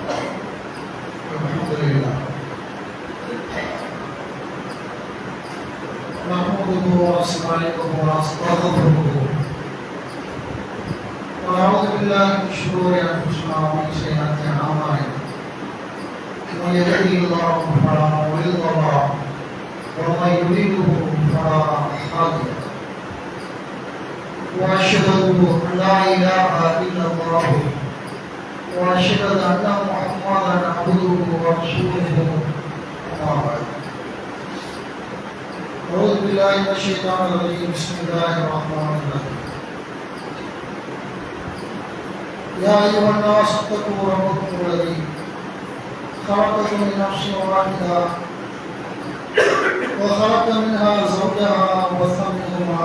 الحمد لله نحمده ونستعينه ونستغفره ونعوذ بالله من شرور انفسنا ومن سيئات اعمالنا من يهده الله فلا مضل له ومن يضلل فلا هادي له واشهد ان لا اله الا الله واشهد ان محمدا عبده ورسوله اما بعد أعوذ بالله من الشيطان الرجيم بسم الله الرحمن الرحيم يا أيها الناس اتقوا ربكم الذي خلقكم من نفس واحدة وخلق منها زوجها وبث منهما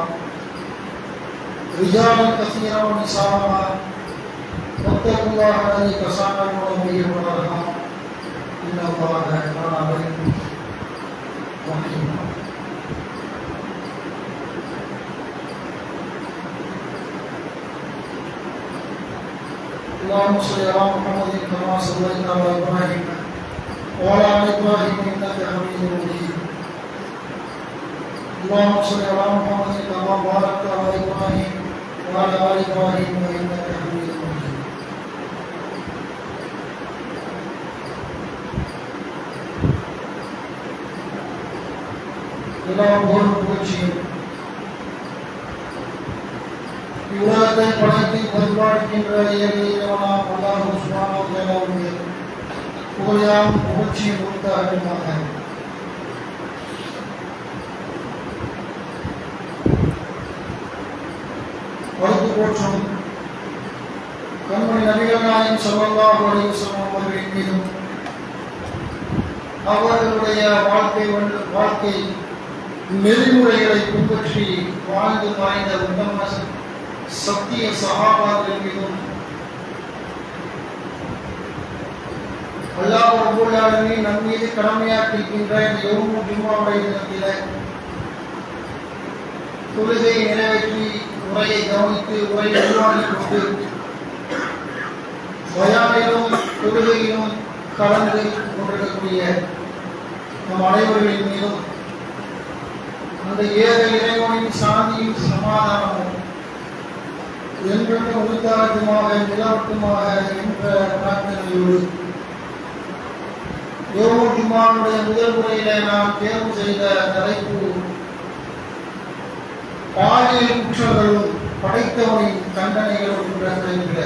رجالا كثيرا ونساء واتقوا الله الذي تساءلون به والأرحام إن الله كان عليكم رقيبا اللهم صل على محمد كما صليت على ابراهيم وعلى ال ابراهيم انك حميد مجيد اللهم صل على محمد كما باركت على ابراهيم وعلى ال ابراهيم انك حميد مجيد اللهم இவ்வுலகத்தை படைத்து பரிபாலிக்கின்ற இறைவனாம் அல்லாஹ் சுப்ஹானஹு வ தஆலாவுடைய புகழாம் புகழ்ச்சியும் உண்டாகட்டுமாக. வாழ்த்து போற்றும் கண்மணி நபிகள் நாயகம் ஸல்லல்லாஹு அலைஹி வஸல்லம் அவர்களின் மீதும் அவர்களுடைய வாழ்க்கை நெறிமுறைகளை பின்பற்றி வாழ்ந்து மறைந்த உத்தம சத்திய சஹாபாக்கள் மீதும் அல்லாஹ் ரப்பல் ஆலமீன் நம் மீது கடமையாக்கியிருக்கின்ற இந்த யௌமுல் ஜும்ஆவுடைய தினத்திலே தொழுகையை நிறைவேற்றி உரையை கவனித்து உரையை உருவாக்கிக் கொண்டு பயானிலும் தொழுகையிலும் கலந்து கொண்டிருக்கக்கூடிய நம் அனைவர்களின் மீதும் அந்த ஏக இறைவனின் சாந்தியும் சமாதானமும் என்றென்றும் உரித்தாரட்டுமாக நிலவட்டுமாக என்ற பிரார்த்தனையோடு யௌமுல் ஜும்ஆவுடைய முதல் முறையில நாம் தேர்வு செய்த தலைப்பு பாலியல் குற்றங்களும் படைத்தவனின் தண்டனைகளும் என்ற தலைப்பில்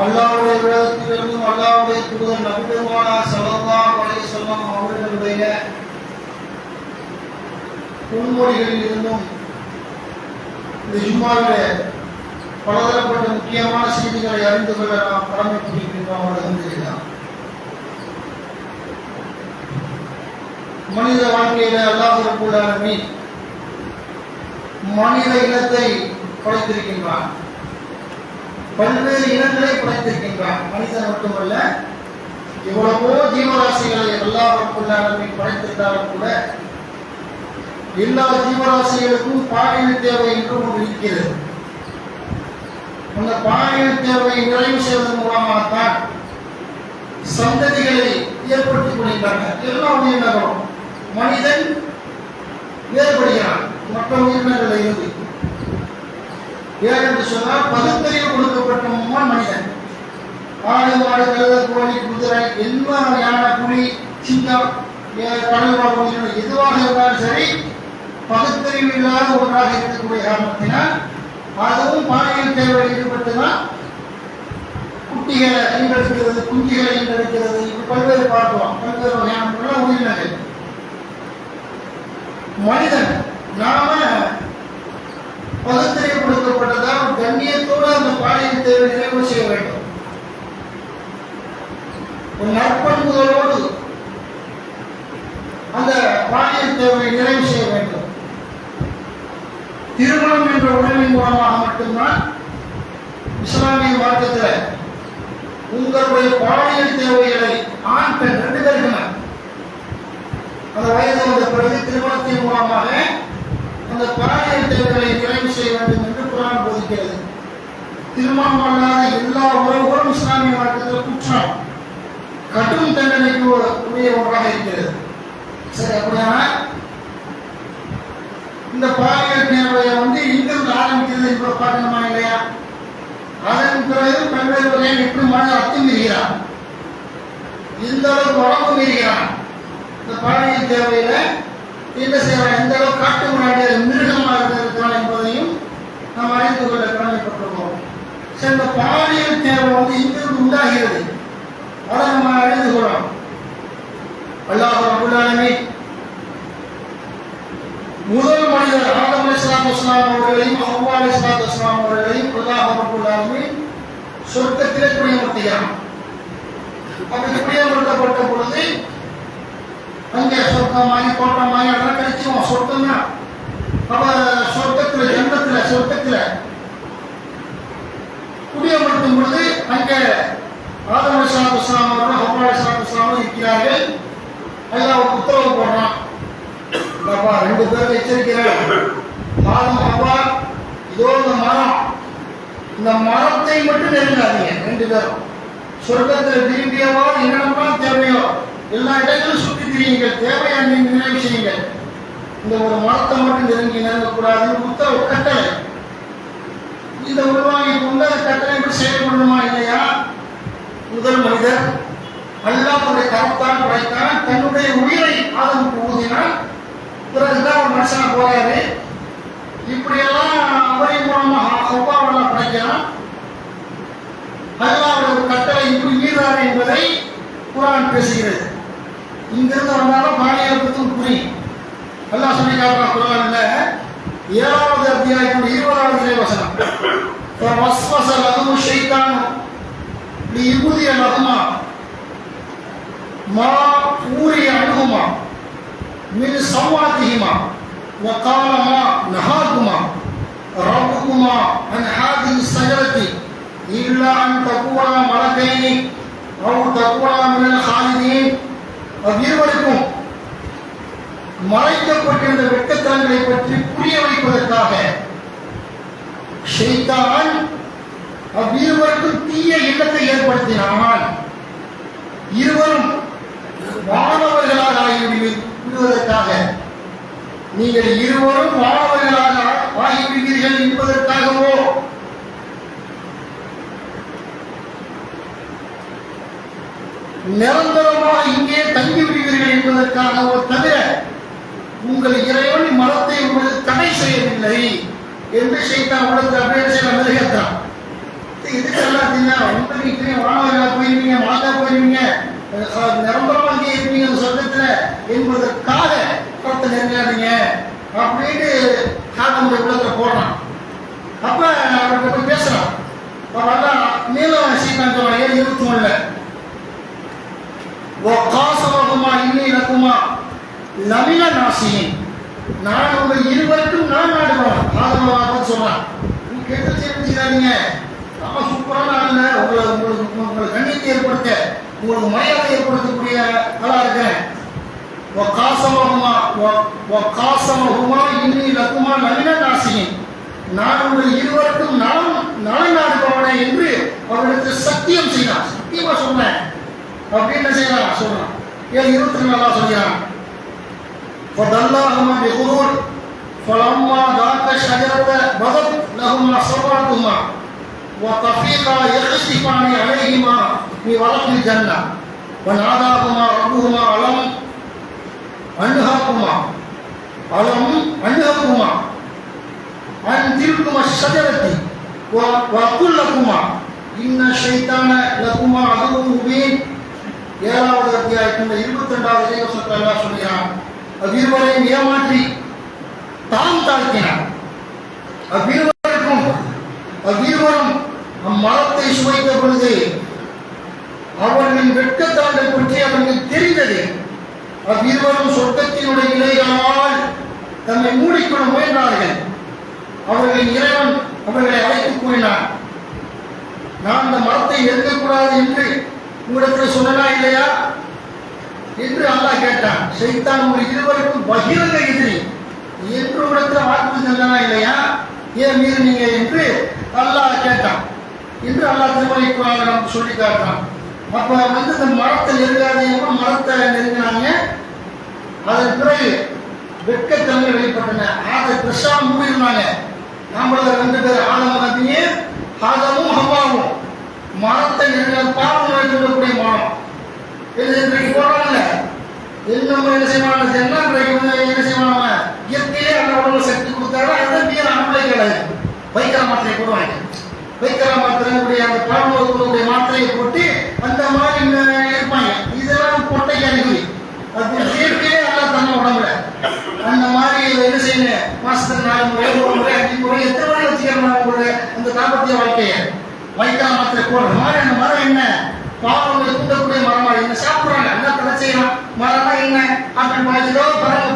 அல்லாஹ்வுடைய விடத்திலிருந்தும் அல்லாஹ்வுடைய தூதர் நபி பெருமானார் ஸல்லல்லாஹு அலைஹி வஸல்லம் அவர்களுடைய பொன்மொழிகளில் இருந்தும் இந்த ஜும்மாவிலே பலதரப்பட்ட முக்கியமான செய்திகளை அறிந்து கொள்ள நாம் கடமைப்பட்டிருக்கின்றோம். அல்ஹம்துலில்லாஹ். மனித வாழ்க்கையில அல்லாஹ் ரப்பல் ஆலமீன் மனித இனத்தை படைத்திருக்கின்றான். பல்வேறு இனங்களை படைத்திருக்கின்றான். மனிதன் மட்டுமல்ல, எவ்வளவோ ஜீவராசிகளை அல்லாஹ் ரப்பல் ஆலமீன் படைத்திருந்தாலும் கூட எல்லா ஜீவராசிகளுக்கும் பாலியல் தேவை என்று ஒன்று இருக்கிறது. அந்த பாலியல் தேவையை நிறைவு செய்வதன் மூலமாகத்தான் சந்ததிகளை ஏற்படுத்திக் கொள்கின்றனர். எல்லா உயிரினங்களும் மனிதன் வேறுபடுகிறான் மற்ற உயிரினங்களை இருந்து. ஏனென்று சொன்னால் பகுத்தறிவு கொடுக்கப்பட்ட மனிதன் ஆடு மாடு கழுதை கோழி குதிரை எல்லா யானை புலி சிங்கம் கடல் வாழ் உயிரினம் எதுவாக இருந்தாலும் சரி பகுத்தறிவு இல்லாத ஒன்றாக இருக்கக்கூடிய காரணத்தினால் அதுவும் பாலியல் தேவையில் ஈடுபட்டுதான் குட்டிகளை ஈண்டெடுக்கிறது, குஞ்சுகளை ஈண்டெடுக்கிறது. இப்படி பல்வேறு பார்க்கலாம். பல்வேறு வகையான உயிரினங்கள். மனிதன் நாம பகுத்தறிவு கொடுக்கப்பட்டதால் கண்ணியத்தோடு அந்த பாலியல் தேவை நிறைவு செய்ய வேண்டும். ஒரு நற்பண்புகளோடு அந்த பாலியல் தேவையை நிறைவு செய்ய வேண்டும். திருமணம் என்ற உறவின் மூலமாக மட்டும்தான் இஸ்லாமிய மார்க்கத்தில் உங்களுடைய பாலியல் தேவைகளை ஆண் பெண் ரெண்டு பேருக்குமே அந்த வயது வந்த பிறகு திருமணத்தின் மூலமாக அந்த பாலியல் தேவைகளை நிறைவு செய்ய வேண்டும் என்று குர்ஆன் போதிக்கிறது. திருமணம் அல்லாத எல்லா உறவுகளும் இஸ்லாமிய மார்க்கத்தில் குற்றம், கடும் தண்டனைக்கு உரிய ஒன்றாக இருக்கிறது. சரி, அப்படியான இந்த பாலியல் தேவையை இங்கிருந்து ஆரம்பிக்கிறது என்பதை பார்க்கணுமா இல்லையா? அதன் பிறகு பல்வேறு வகையில் எப்படி மன அத்துமீறுகிறான், இந்த அளவுக்கு உடம்பு மீறுகிறான். இந்த பாலியல் தேவையில என்ன செய்யறான், எந்த அளவுக்கு காட்டு முன்னாடிய மிருகமாக இருக்கிறான் என்பதையும் நாம் அறிந்து கொள்ள கடமைப்பட்டிருக்கோம். சரி, இந்த பாலியல் தேவை இங்கிருந்து உண்டாகிறது, அதை நம்ம அறிந்து கொள்ளணும். அல்லாஹ் ரப்பல் ஆலமீன் முதல் மனிதர் ஆதம் அலைஹிஸ்ஸலாத்து வஸ்ஸலாம் அவர்களையும் ஹவ்வா அலைஹிஸ்ஸலாத்து வஸ்ஸலாம் அவர்களையும் அல்லாஹ் ரப்பல் ஆலமீன் சொர்க்கத்திலே குடியமர்த்துகிறான். அப்படி குடியமர்த்தப்பட்ட பொழுது அங்கே சொர்க்கமாகி தோட்டமாகி அதெல்லாம் கிடைச்சிடும். சொர்க்கம் தான். அப்ப சொர்க்கத்தில் சொர்க்கத்தில் குடியமர்த்தும் பொழுது அங்கே ஆதம் அலைஹிஸ்ஸலாத்து வஸ்ஸலாம் அவர்கள் ஹவ்வா அலைஹிஸ்ஸலாத்து வஸ்ஸலாம் இருக்கிறார்கள். அல்லாஹ் ஒரு உத்தரவு போடுறான், ரெண்டு பேரும் எச்சரிக்கிறார், ஆதம் ஹவ்வா இதோ இந்த மரத்தை மட்டும் நெருங்காதீங்க. ரெண்டு பேரும் சொர்க்கத்தில் விரும்பியவோ என்னென்னலாம் தேவையோ எல்லா இடங்களும் சுற்றி திரியுங்கள், தேவையா நீங்க நினைவு செய்யுங்கள், இந்த ஒரு மரத்தை மட்டும் நெருங்கி நெருங்கக்கூடாது உத்தரவு, கட்டளை. இந்த உருவாகி கொண்டு அந்த கட்டளை எப்படி செயல்படணுமா இல்லையா? முதல் மனிதர் அல்லாஹ்வுடைய கரத்தால் படைத்தான், தன்னுடைய உயிரை ஆதமுக்கு ஊதினான், பிறகுதான் ஒரு மனுஷனா போறாரு. இப்படியெல்லாம் அவரின் மூலமாக ஹவ்வாவெல்லாம் படைக்கிறான். அல்லாஹ்வுடைய ஒரு கட்டளை இப்படி மீறாரு என்பதை குர்ஆன் பேசுகிறது. இங்கிருந்து வந்தாலும் பாலியல் பற்றி புரியும். அல்லாஹ் சொல்லி காட்டுறான் குர்ஆன்ல 7வது அத்தியாயத்தின் 20வது வசனம், வஸ்வஸ லஹுமு ஷைத்தானு லியுப்திய லஹுமா மா ஊரிய அன்ஹுமா மின் சவ்வாத்திஹிமா وقال ما نهاكما ربكما عن هذه الشجرة إلا أن تكونا ملكين أو تكونا من الخالدين. அவ்விருவருக்கும் மறைக்கப்பட்டிருந்த வெட்கத்தனங்களை பற்றி புரிய வைப்பதற்காக ஷைத்தான் அவ்விருவருக்கும் தீய எண்ணத்தை ஏற்படுத்தினால் இருவரும் மாணவர்களாக ஆகிவிடுவதற்காக, நீங்கள் இருவரும் மாணவர்களாக ஆகிவிடுவீர்கள் என்பதற்காகவோ நிரந்தரமாக இங்கே தங்கிவிடுவீர்கள் என்பதற்காகவோ தவிர உங்கள் இறைவன் மரத்தை உங்களுக்கு தடை செய்யவில்லை என்று ஷைத்தான் உலகத்தில் அப்படியே செய்ய மிருகத்தான். இதுக்கெல்லாம் உங்களுக்கு மாணவர்களாக போயிருவீங்க, மாதா போயிருவீங்க, நிரந்தரமாக இங்கே இருப்பீங்க சொர்க்கத்துல என்பதற்காக படத்தை நெருங்காதீங்க அப்படின்னு காதமுடைய உலகத்தில் போடுறான். அப்ப அவர்கிட்ட போய் பேசுறான். அவெல்லாம் மேலும் சீக்கிரம் சொல்றான் 7:23 وَقَاسَمَهُمَا إِنِّي لَكُمَا لَمِنَ النَّاصِحِينَ. நான் உங்கள் இருவருக்கும் நான் நாடுவேன். ஆதம் சொல்றான், நீ கேட்டு தெரிஞ்சுக்காதீங்க, நம்ம சூப்பரான ஆளுங்க, உங்களுக்கு கண்ணியத்தை ஏற்படுத்த, உங்களுக்கு மரியாதை ஏற்படுத்தக்கூடிய ஆளா இருக்கிறேன். وَقَاسَمَهُمَا إِنِّي لَكُمَا لَمِنَ النَّاصِحِينَ. நான் உங்கள் இருவருக்கும் நலன் நாடுபவனே என்று அவர்களுக்கு சத்தியம் செய்யலாம். சத்தியமா சொன்னேன் அப்படின்னு என்ன செய்யலாம் சொல்றான். 7:22 சொல்கிறான், فَدَلَّاهُمَا بِغُرُورٍ فَلَمَّا ذَاقَا الشَّجَرَةَ بَدَتْ لَهُمَا سَوْآتُهُمَا وَطَفِقَا يَخْصِفَانِ عَلَيْهِمَا مِنْ وَرَقِ الْجَنَّةِ وَنَادَاهُمَا رَبُّهُمَا أَلَمْ أَنْهَاكُمَا عَنْ تِلْكُمَا الشَّجَرَةِ وَأَقُلْ لَكُمَا إِنَّ الشَّيْطَانَ لَكُمَا عَدُوٌّ مُبِينٌ. 7வது அத்தியாயத்தின் 22வது வசனத்தில் அல்லாஹ் சொல்கிறான், அவ்விருவரையும் ஏமாற்றி தாம் தாழ்த்தினார். அவ்விருவரும் அம்மரத்தை சுவைத்த பொழுது அவர்களின் வெட்கத்தாண்டை பற்றி அவர்களுக்கு தெரிந்தது. அவ்விருவரும் சொர்க்கத்தினுடைய இலைகளால் தம்மை மூடிக்கொள்ள முயன்றார்கள். அவர்களின் இறைவன் அவர்களை அழைத்து கூறினார், நான் இந்த மரத்தை நெருங்கக்கூடாது என்று உங்களிடத்தில் சொல்லலா இல்லையா என்று அல்லாஹ் கேட்டான். ஷைத்தான் உங்கள் இருவருக்கும் பகிரங்க எதிரி என்று உங்களிடத்தில் வாக்குறுதி சொல்லலா இல்லையா, ஏன் மீறினீங்க என்று அல்லாஹ் கேட்டான். என்று அல்லாஹ் திருமலை குர்ஆன்ல நமக்கு சொல்லி காட்டுறான். அப்ப வந்து இந்த மரத்தை நெருங்காதீங்க, மரத்தை நெருங்கினாங்க. அதன் பிறகு வெட்கத்தன்மை வெளிப்பட்டன. அதை பிரஷா மூடினாங்க. நம்மள 2 பேர் ஆதம் நபியும் ஆதமும் ஹவ்வாவும் மரத்தை நெருங்கின பாவம் சொல்லக்கூடிய மரம் இது இன்றைக்கு போடுறாங்கல்ல. இன்னும் என்ன செய்வாங்க, இன்றைக்கு வந்து என்ன செய்வாங்க, இயற்கையிலே அந்த உடம்புல சக்தி கொடுத்தாரு. அதுதான் மீற அன்பை கிடையாது. வைக்கிற மாத்திரை போடுவாங்க. வைக்கிற மாத்திரையுடைய அந்த பாவங்களுடைய மாத்திரையை போட்டு அந்த மாதிரி இருப்பாங்க. இதெல்லாம் பொட்டை அறிகுறி. அது இயற்கையே எல்லாம் தன்னை உடம்புல அந்த மாதிரி என்ன செய்யணும், மாசத்துக்கு 4 முறை 1 முறை 5 முறை எத்தனை முறை வச்சுக்கிறோம் அவங்களுடைய அந்த தாம்பத்திய வாழ்க்கையை. வைக்கிற மாத்திரை போடுற மாதிரி அந்த மரம் என்ன பாவங்களை தூண்டக்கூடிய மரமா என்ன சாப்பிட்றாங்க, என்ன தடை செய்யலாம். மரம்னா என்ன அப்படின்னு பார்த்துட்டோ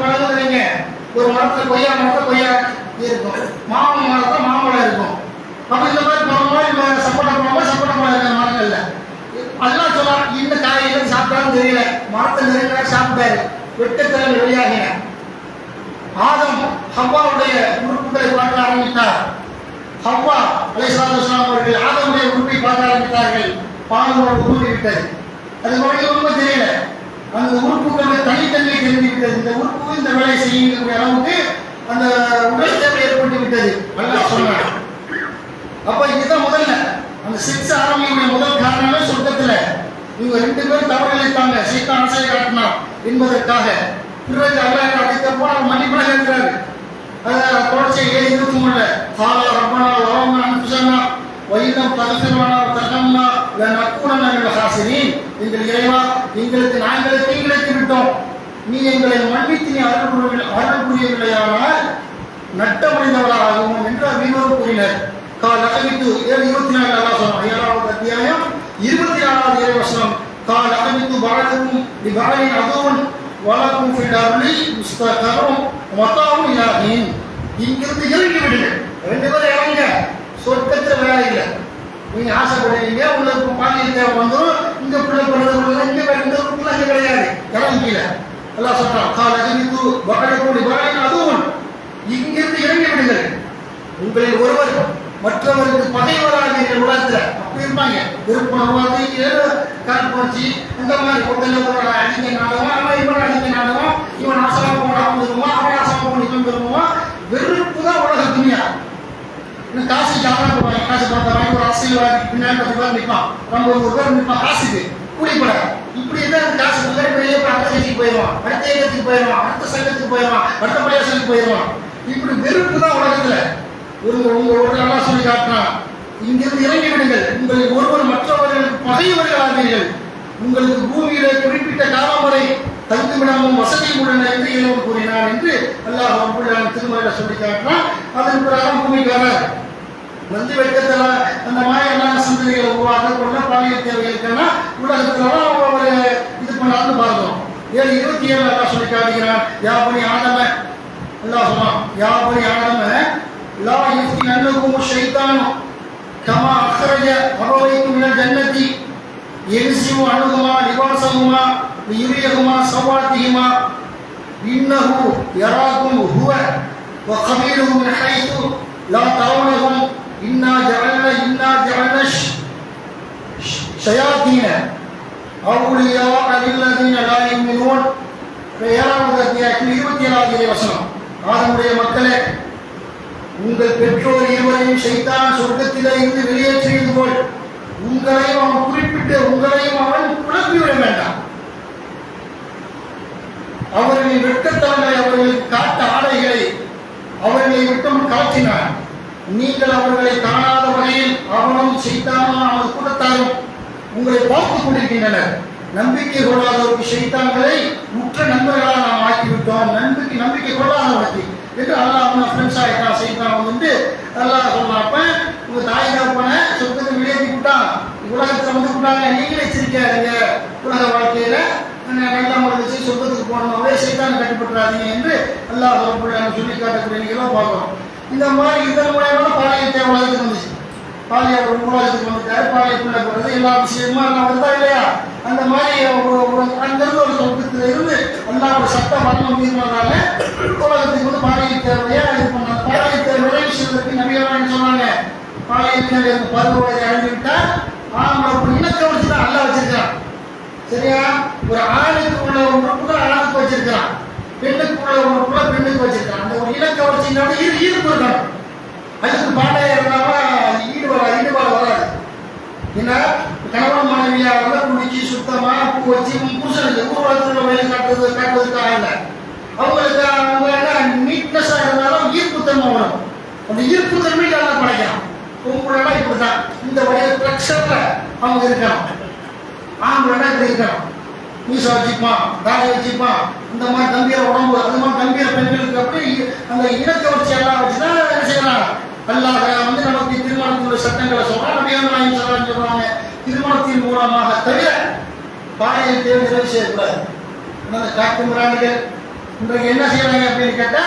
பழகுறீங்க. ஒரு மரத்துல கொய்யா மரத்துல கொய்யா இருக்கும், மாமரம் மரத்துல மாம்பழம் இருக்கும். அப்ப இந்த மாதிரி பழம் சப்போட்டா பழம் இருக்கிற மரங்கள்ல அதெல்லாம் சொல்லலாம். இன்னும் காய்கறி சாப்பிட்டாலும் தெரியல, மரத்தை நெருங்கினா சாப்பிட்டாரு. வெட்டத்திறன் வெளியாகின ஆதம் ஹவ்வாவுடைய உறுப்புகளை பார்க்க ஆரம்பித்தார். ஹவ்வா அலைஹிஸ்ஸலாத்து வஸ்ஸலாம் அவர்கள் ஆதமுடைய உறுப்பை பார்க்க ஆரம்பித்தார்கள். பாவங்களோடு தூண்டிவிட்டது. அது வரைக்கும் உண்மை தெரியல. அந்த உறுப்புகளுடைய தனித்தன்மை தெரிந்துவிட்டது. இந்த உறுப்பு இந்த வேலை செய்யக்கூடிய அளவுக்கு அந்த உடல் தேவை ஏற்பட்டு விட்டது. அல்லாஹ் சொன்னார். அப்ப இதுதான் முதல்ல அந்த 6 ஆரம்பியுடைய முதல் காரணமே சொர்க்கத்துல இவங்க 2 பேரும் தவறு இழைத்தாங்க. சைத்தான் ஆசை காட்டினான் என்பதற்காக. பிறகு அல்லாஹ் அடித்தப்போ அவர் மன்னிப்பாக இருக்கிறாரு. தொடர்ச்சி 7:23 கால ரப்பனா வலம்னா அன்ஃபுஸனா வயிலம் தகஃபிரனா தகம்னா லனகுனன மினல் ஹாசிரீன். எங்கள் இறைவா, எங்களுக்கு நாங்கள் தீங்கிழைத்து விட்டோம், நீ எங்களை மன்னித்து நீ அருள் புரியவில்லையானால் நட்டமடைந்தவர்களாகவும் என்று வீணோர் கூறினர். கால் அகமித்து 7:24 அல்லாஹ் சொன்னான். 7வது அத்தியாயம் 24வது இறைவசனம். கால் அகமித்து பாலக்கும் பாலின் அதுவும் வலக்கும் ஃபில் அர்லி முஸ்தகரும் மத்தாவும் இலாஹின். இங்கிருந்து இறங்கி விடுங்க. 2 பேரும் இறங்க. சொர்க்கத்துல வேலை இல்லை. நீங்க ஆசைப்படுறீங்க, உங்களுக்கு பாலியல் தேவை வந்துடும். இங்க பிள்ளை பிறகு இங்க கிடையாது, இறங்கிக்கல. எல்லாம் சொல்றான். கால் அகமித்து பாலக்கும் பாலின் அதுவும் இங்கிருந்து இறங்கி விடுங்கள். உங்களில் ஒருவர் மற்றவருக்கு பகைவராக உலகத்துல அப்படி இருப்பாங்க. விருப்பம் காட்புணர்ச்சி இந்த மாதிரி பொருள் அடிக்க நாடுவோம், அவன் இவன் அடிக்க நாடுவோம், இவன் ஆசமா போன அவன் விரும்புவான், அவன் ஆசமா போன இவன் விரும்புவான். வெறுப்பு தான் உலக துணியா. இன்னும் காசு ஜாமான் போவாங்க. காசு பார்த்தா வாங்கி ஒரு அரசியல்வாதி பின்னாடி 10 பேர் நிற்பான், நம்ம 1 பேர் நிற்பான். காசுக்கு கூலிப்பட இப்படி தான் காசு பெரிய அடுத்த கட்சிக்கு போயிடுவான், அடுத்த இயக்கத்துக்கு போயிடுவான், அடுத்த சங்கத்துக்கு போயிடுவான், அடுத்த பிரதேசத்துக்கு போயிடுவான். இப்படி வெறுப்பு தான் உலகத்துல. ஒரு நல்லா சொல்லி காட்டினான். இங்கிருந்து இறங்கி விடுங்கள். உங்களில் ஒருவர் மற்றவர்களுக்கு பகைவர்களாகிறீர்கள். உங்களுக்கு பூமியிலே குறிப்பிட்ட காலம் வரை தங்குமிடமும் வசதியும் உள்ளன என்று இறைவன் கூறினார் என்று அல்லாஹ் திருமறையில சொல்லி காட்டினான். அதன் பிறகு பூமிக்காரர் வந்து வெட்கத்துல அந்த மாயமான சிந்தனைகளை உருவாக்க கொள்ள பாலியல் தேவைகளுக்கான உலகத்துலதான் அவர் இது பண்ணான்னு பார்க்கிறோம். 7:27 அல்லாஹ் சொல்லி காட்டுகிறான். யாபனி ஆதம அல்லாஹ் சொன்னான். யாபனி ஆதம லா யஃப்தினன்னகும் ஷைத்தானு கமா அக்ரஜ அபவைக்கும் மினல் ஜன்னதி யன்ஸிமு அன்ஹுமா லிபாஸஹுமா லியுரியஹுமா சவாத்திஹிமா இன்னஹு யராகும் ஹுவ வ கபீலுஹு மின் ஹைஸு லா தரவுனஹும் இன்னா ஜஅல்னா ஷயாத்தீன அவுலியா லில்லதீன லா யுமினூன். 7வது அத்தியாயம் 27வது வசனம். ஆதமுடைய மக்களே, உங்கள் பெற்றோர் இருவரையும் ஷைத்தான் சொர்க்கத்திலே இருந்து வெளியேற்றியது போல் உங்களையும் அவன் குறிப்பிட்டு உங்களையும் அவன் குழப்பிவிட வேண்டாம். அவர்களின் வெட்கத்தனங்களை, அவர்களுக்கு காட்ட ஆடைகளை அவர்களை விட்டும் காட்டினான். நீங்கள் அவர்களை காணாத வகையில் அவனும் ஷைத்தானும் அவனது கூட்டத்தாரும் உங்களை பார்த்துக் கொண்டிருக்கின்றனர். நம்பிக்கை கொள்ளாதவருக்கு ஷைத்தான்களை உற்ற நண்பர்களாக நாம் ஆக்கிவிட்டோம். நம்பிக்கை கொள்ளாதவருக்கு என்று அல்லாஹ் அவனை ஃப்ரெண்ட்ஸ் ஆகிட்டான். சைத்தான் வந்து அல்லாஹ் சொல்றான். அப்ப உங்க தாய் தகப்பனை சொர்க்கத்தை வெளியேற்றி விட்டான், உலகத்துல வந்து விட்டாங்க. நீங்களே எச்சரிக்கையாருங்க, உலக வாழ்க்கையில நல்ல முறைச்சு சொர்க்கத்துக்கு போனோம்னாவே சைத்தானை கட்டுப்பட்டுறாதீங்க என்று அல்லாஹ் சொல்லி காட்டக்கூடிய நீங்களும் பார்க்கிறோம். இந்த மாதிரி இதன் மூலயமா பாலியல் தேவை உலகத்துக்கு வந்துச்சு. பாலியல் உலகத்துக்கு வந்துட்டாரு. பாலியல் பிள்ளை போடுறது எல்லா விஷயமும் எல்லாம் வருதா இல்லையா? அந்த மாதிரி அங்கிருந்து ஒரு சொர்க்கத்துல இருந்து எல்லாம் ஒரு சட்டம் வரணும் தீர்மானால உலகத்துக்கு வந்து பாலியல் தேவையா இது பண்ணாங்க. பாலியல் தேவை நிறைவேற்றுவதற்கு நபியெல்லாம் சொன்னாங்க, பாலியல் பருவ வயதை அடைஞ்சுவிட்டால் ஒரு இனக்கவர்ச்சி தான் நல்லா வச்சிருக்கிறான். சரியா? ஒரு ஆணுக்கு உள்ள உறுப்புகளை ஆணுக்கு வச்சிருக்கிறான், பெண்ணுக்கு உள்ள உறுப்புகளை பெண்ணுக்கு வச்சிருக்கான். அந்த ஒரு இனக்கவர்ச்சியினோட ஈர்ப்பு இருக்கணும். அதுக்கு பாட்டையா இருந்தாலும் ஈடுபாடு வராது. ஏன்னா கணவன் மனைவியா வந்து குடிச்சு சுத்தமா பூ வச்சு புருஷனுக்கு ஊர்வலத்தில் வழி காட்டுவதற்காக இல்லை. அவங்களுக்கு அவங்க என்ன நீட்னஸா இருந்தாலும் ஈர்ப்புத்தன்மை வரும். அந்த ஈர்ப்புத்தன்மை நல்லா படைக்கலாம். உங்களெல்லாம் இப்படிதான் இந்த வழியை பிளக்ஷன்ல அவங்க இருக்கலாம். ஆண்களெல்லாம் இப்படி இருக்கலாம். மீச வச்சுப்பான், தாடி வச்சுப்பான், இந்த மாதிரி கம்பீர உடம்பு, அது மாதிரி கம்பீர பெண்களுக்கு அப்படி அந்த இனக்கவர்ச்சி எல்லாம் வச்சுதான் என்ன செய்யலாம். அல்லாஹ் வந்து நமக்கு திருமணத்தினுடைய சட்டங்களை சொல்றாங்க. நபிகள் சொல்றாங்க, திருமணத்தின் மூலமாக தவிர பாலியல் தேவை நிறைவு செய்யக்கூடாது. காட்டு மிராண்டிகள் இன்றைக்கு என்ன செய்யறாங்க அப்படின்னு கேட்டா,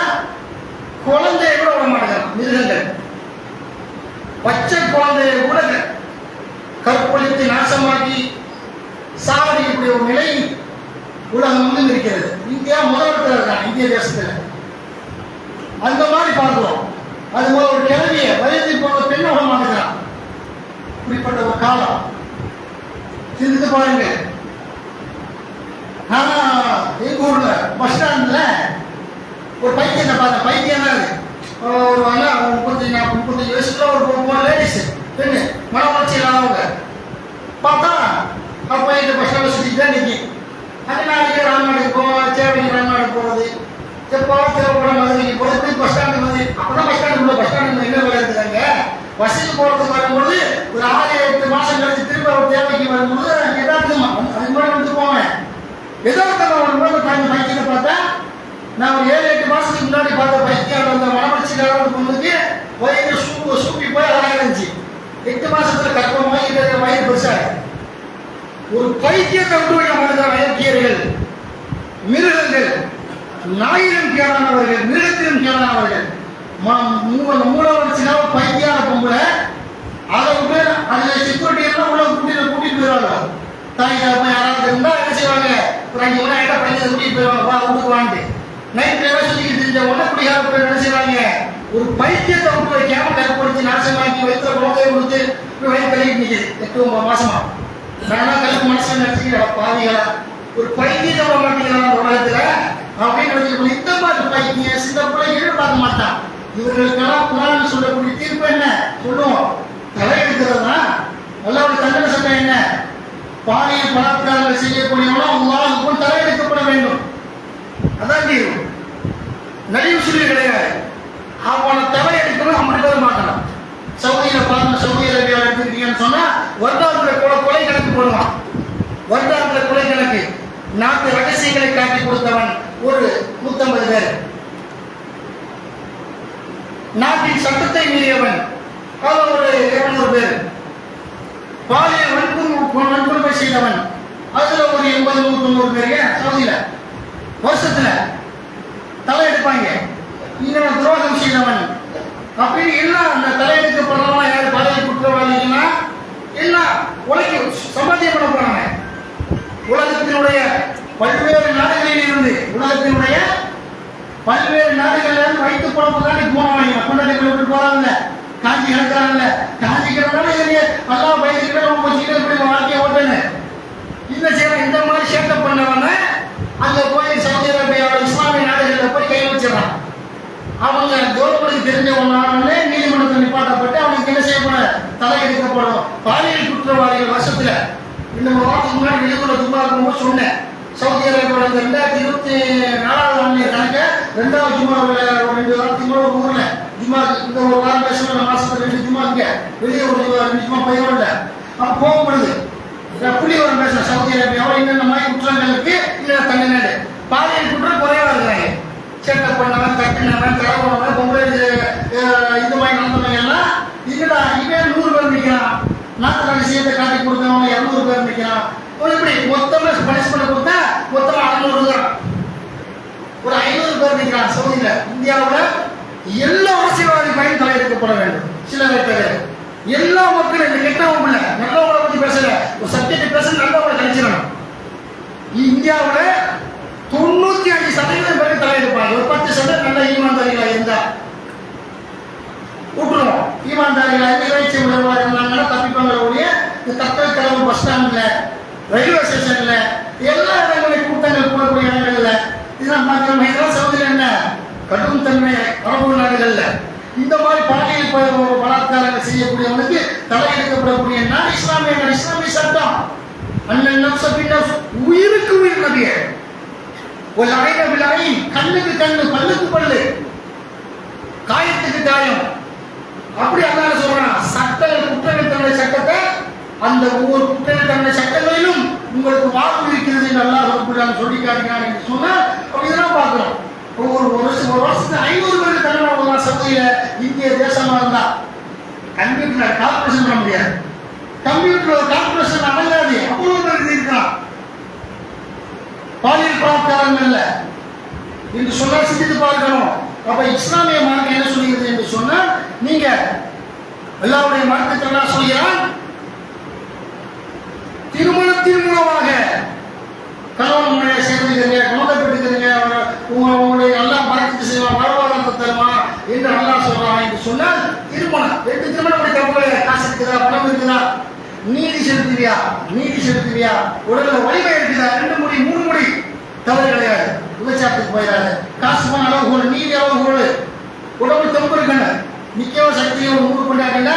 குழந்தைய கூட விட மாட்டேங்கிறான். மிருகங்கள் பச்சை குழந்தைய கூட கற்பழித்து நாசமாக்கி சாவடிக்கக்கூடிய ஒரு நிலை உலகம் வந்து இருக்கிறது. இந்தியா முதலிடத்தில் இருக்காங்க. இந்திய தேசத்துல அந்த மாதிரி பார்க்கிறோம். அது போல ஒரு கிழவிய வயதில் போன பெண்ணை விட மாட்டேங்கிறான். இப்படிப்பட்ட ஒரு காலம் சிந்தித்து பாருங்க. ஆனா எங்க ஊர்ல பஸ் ஸ்டாண்ட்ல ஒரு பைத்தியத்தை பார்த்தேன். பைத்தியம் தான் ஒரு 35 வயசுல ஒரு லேடிஸ் பெண்ணு மனவளர்ச்சி இல்லாதவங்க பார்த்தா அப்போ இந்த பஸ் ஸ்டாண்ட்ல சுற்றிட்டு தான் நிற்கி. அது நாளைக்கு ராமநாடுக்கு போவோம், சேவைக்கு ராமநாடு போகிறது, தேவைப்பட மதுரைக்கு போகிறது, பஸ் ஸ்டாண்டு மாதிரி. அப்பதான் பஸ் ஸ்டாண்டு உள்ள பஸ் ஸ்டாண்டு என்ன வேலை இருக்குதாங்க. பஸ்ஸுக்கு போகிறதுக்கு வரும்போது ஒரு 6-8 மாசம் கழிச்சு திரும்ப ஒரு தேவைக்கு வரும்போது எதார்த்தமா அது மாதிரி வந்து போவேன். எதார்த்தமா வரும்போது அந்த பைத்தியத்தை பார்த்தா நான் ஒரு 7-8 மாசத்துக்கு முன்னாடி பார்த்த பைத்தியம் அந்த மனவளர்ச்சிக்காக பொண்ணுக்கு வயிறு சூப்பி போய் அழகாக இருந்துச்சு. 8 மாசத்துல கற்பமாகி வயிறு பெருசாக ஒரு பைத்தியத்தை விட்டு வைக்க மாட்டாங்க. இயற்கையர்கள், மிருகங்கள், நாயிலும் கேளானவர்கள், மிருகத்திலும் கேளானவர்கள். மூலவளர்ச்சினால பைத்தியான பொம்பளை அதை விட்டு அதில் செக்யூரிட்டி எல்லாம் உள்ள கூட்டிட்டு போயிடுவாங்க. தாய் தகப்பன் யாராவது இருந்தா என்ன செய்வாங்க, ஒரு 5 மணி நேரம் பைத்தியத்தை கூட்டிட்டு போயிடுவாங்க. வா வீட்டுக்கு வாங்கிட்டு நைட் சுத்திக்கிட்டு தெரிஞ்ச உடனே குடிகார போய் என்ன செய்வாங்க, ஒரு பைத்தியத்தை விட்டு வைக்காம கற்பழிச்சு நாசமாக்கி வைத்த குழந்தைய கொடுத்து வயிறு கழிட்டு நிற்குது 8-9 மாசமா. நானா கல்வி மனசுல நினைச்சுக்கிற பாதிகளா ஒரு பைத்தியத்தை விட மாட்டேங்கிறான் உலகத்துல அப்படின்னு நினைச்சு. இந்த மாதிரி பைத்தியம் சின்ன பிள்ளைகள் பார்க்க மாட்டான். இவர்களுக்கெல்லாம் குரான் சொல்லக்கூடிய தீர்ப்பு என்ன சொல்லுவோம், தலை எடுக்கிறதா. அல்லாஹ்வுடைய தண்டனை சட்டம் என்ன, பாலியல் பலாத்காரங்கள் செய்யக்கூடியவனும் அல்லாஹ்வுக்கு தலை எடுக்கப்பட வேண்டும். அதான் தீர்வு. நலிவு சொல்லி கிடையாது. அவனை தலை எடுக்கணும். அப்படி பேர் மாட்டலாம். சவுதியில பாருங்க, சவுதி அரேபியா எடுத்துக்கிட்டீங்கன்னு சொன்னா வருடாந்திர கொலை கணக்கு போடுவான். வருடாந்திர கொலை கணக்கு. நாட்டு ரகசியங்களை காட்டி கொடுத்தவன் ஒரு 150 பேர். நாட்டின் சட்டத்தை மீறியவன் அவன் ஒரு 200 பேர். பாலியல் வன்கொடுமை செய்தவன் அதுல ஒரு 80-190 பேர். சவுதியில வருஷத்துல தலை எடுப்பாங்க. இன்னும் துரோகம் செய்தவன் அப்படின்னு எல்லாம் அந்த தலையெடுக்கப்படுறவங்க யாரு பாலியல் குற்றவாளிகள்னா எல்லாம் உலக சம்பாத்தியம் பண்ண போறாங்க. உலகத்தினுடைய பல்வேறு நாடுகளில் இருந்து வைத்து குழப்பம் போனவங்க கொண்டாடி போறாங்க. காஞ்சி கிடக்கிறாங்கல்ல, காஞ்சி கிடந்தாலும் நல்லா வயசுக்கிட்ட வாழ்க்கையை ஓட்டன்னு இந்த செய்யற இந்த மாதிரி சேட்டை பண்ணவன அங்க போய் சவுதி அரேபியா இஸ்லாமிய நாடுகளில் போய் கை வச்சிடறான். அவங்க கவர்மெண்ட்டுக்கு தெரிஞ்ச ஒன்னாலே நீதிமன்றத்தில் நிப்பாட்டப்பட்டு அவனுக்கு என்ன செய்யப்பட தலை எடுக்கப்படும். பாலியல் குற்றவாளிகள் வருஷத்துல இந்த வாரத்துக்கு முன்னாடி வெளியூர்ல தும்பா இருக்கும்போது சொன்னேன். சவுதி அரேபியாவோட 2024 ஆண்டு கணக்க 2வது ஜும்மாவில் 2 வாரத்துக்கு ஒரு ஊர்ல ஜும்மா இந்த ஒரு வாரம் பேசுற மாசத்துல 2 ஜும்மா இங்க வெளியே ஒரு 2 ஜும்மா பையன்ல அப்ப போகும்பொழுது புள்ளி வரம் பேசுறேன். சவுதி அரேபியாவில் என்னென்ன மாதிரி குற்றங்களுக்கு இல்லை தண்டனை பாலியல் குற்றம் குறைவா இருக்கிறாங்க. சேட்டை பண்ணவன், தட்டினவன், தரவனவன், பொம்பளை இது மாதிரி நடந்தவங்க எல்லாம் இதுடா இவன் 100 பேர் நிற்கிறான். நாட்டு விஷயத்தை காட்டி கொடுத்தவன் 200 பேர் நிற்கிறான். இப்படி மொத்தமா பனிஷ்மெண்ட் கொடுத்தா மொத்தமா 600 தான். ஒரு 500 பேர் நிற்கிறான் சவுதியில. இந்தியாவில் எல்லா அரசியல்வாதி பயன் தலை எடுக்கப்பட வேண்டும். சில பேர் எல்லா மக்களும் இந்த கெட்டவங்க இல்லை, நல்லவங்களை பற்றி பேசல, ஒரு சப்ஜெக்ட் பேச நல்லவங்களை கழிச்சிடணும். இந்தியாவில் 95% பேருக்கு தலை எடுப்பாங்க. ஒரு 10% நல்ல ஈமான்தாரிகளா இருந்தா விட்டுருவோம். ஈமான்தாரிகள் இறைச்சி உணர்வாக இருந்தாங்கன்னா தப்பிப்பாங்களுடைய இந்த தக்கல் கடவுள் பஸ் ஸ்டாண்ட்ல, ரயில்வே ஸ்டேஷன்ல, எல்லா இடங்களையும் கூட்டங்கள் கூடக்கூடிய இடங்கள்ல இதெல்லாம் பார்க்கிறோம். இதெல்லாம் சவுதியில் என்ன கடும் தன்மை அரபு நாடுகள்ல இந்த மாதிரி பாலியல் பலாத்காரங்கள் செய்யக்கூடியவனுக்கு தடை எடுக்கப்படக்கூடிய நாடு இஸ்லாமிய நாடு. இஸ்லாமிய சட்டம் அண்ணன் உயிருக்கு உயிர் நபிய ஒரு ஐநபிலாயி கண்ணுக்கு கண்ணு, பல்லுக்கு பல்லு, காயத்துக்கு காயம். அப்படி அல்லாஹ் சொல்றான் சட்ட குற்றங்கள் தன்னுடைய சட்டத்தை அந்த ஒவ்வொரு குற்றங்கள் தன்னுடைய சட்டங்களிலும் உங்களுக்கு வாழ்வு இருக்கிறது என்று அல்லாஹ் சொல்லி காட்டுகிறான் என்று சொன்னால் அப்படிதான் பார்க்கிறோம். ஒரு வருஷத்துக்கு 500 பேருக்கு தண்டனை போகலாம். சவுதியில இந்திய தேசமா இருந்தா கம்ப்யூட்டர் கால்குலேஷன் பண்ண முடியாது. கம்ப்யூட்டர் கால்குலேஷன் அடங்காது, அவ்வளவு பேர் இருக்கலாம் பாலியல் பலாத்காரங்கள்ல என்று சொன்னால் சிந்தித்து பார்க்கணும். அப்ப இஸ்லாமிய மார்க்கம் என்ன சொல்கிறது என்று சொன்னால், நீங்க அல்லாஹ்வுடைய மார்க்கத்தை எல்லாம் சொல்கிறான் திருமணத்தின் மூலமாக கணவன் முறையை சேர்ந்துக்கிறீங்க, குழந்தை பெற்றுக்கிறீங்க, உங்களுடைய எல்லாம் பறக்கத்து செய்வான், வாழ்வாதாரத்தை தருமா என்று அல்லாஹ் சொல்றான் என்று சொன்னால் திருமணம் 2 திருமணம் அப்படி தப்பு. காசு இருக்குதா, பணம் இருக்குதா, நீதி செலுத்துவியா, உடல்ல வலிமை இருக்குதா, 2 முடி 3 முடி தவறு கிடையாது. விபச்சாரத்துக்கு போயிடாது. காசு போன அளவுகோல், நீதி அளவுகோல், உடம்பு தெம்பு இருக்கணும், நிக்கவ சக்தியை 100 கொண்டாடினா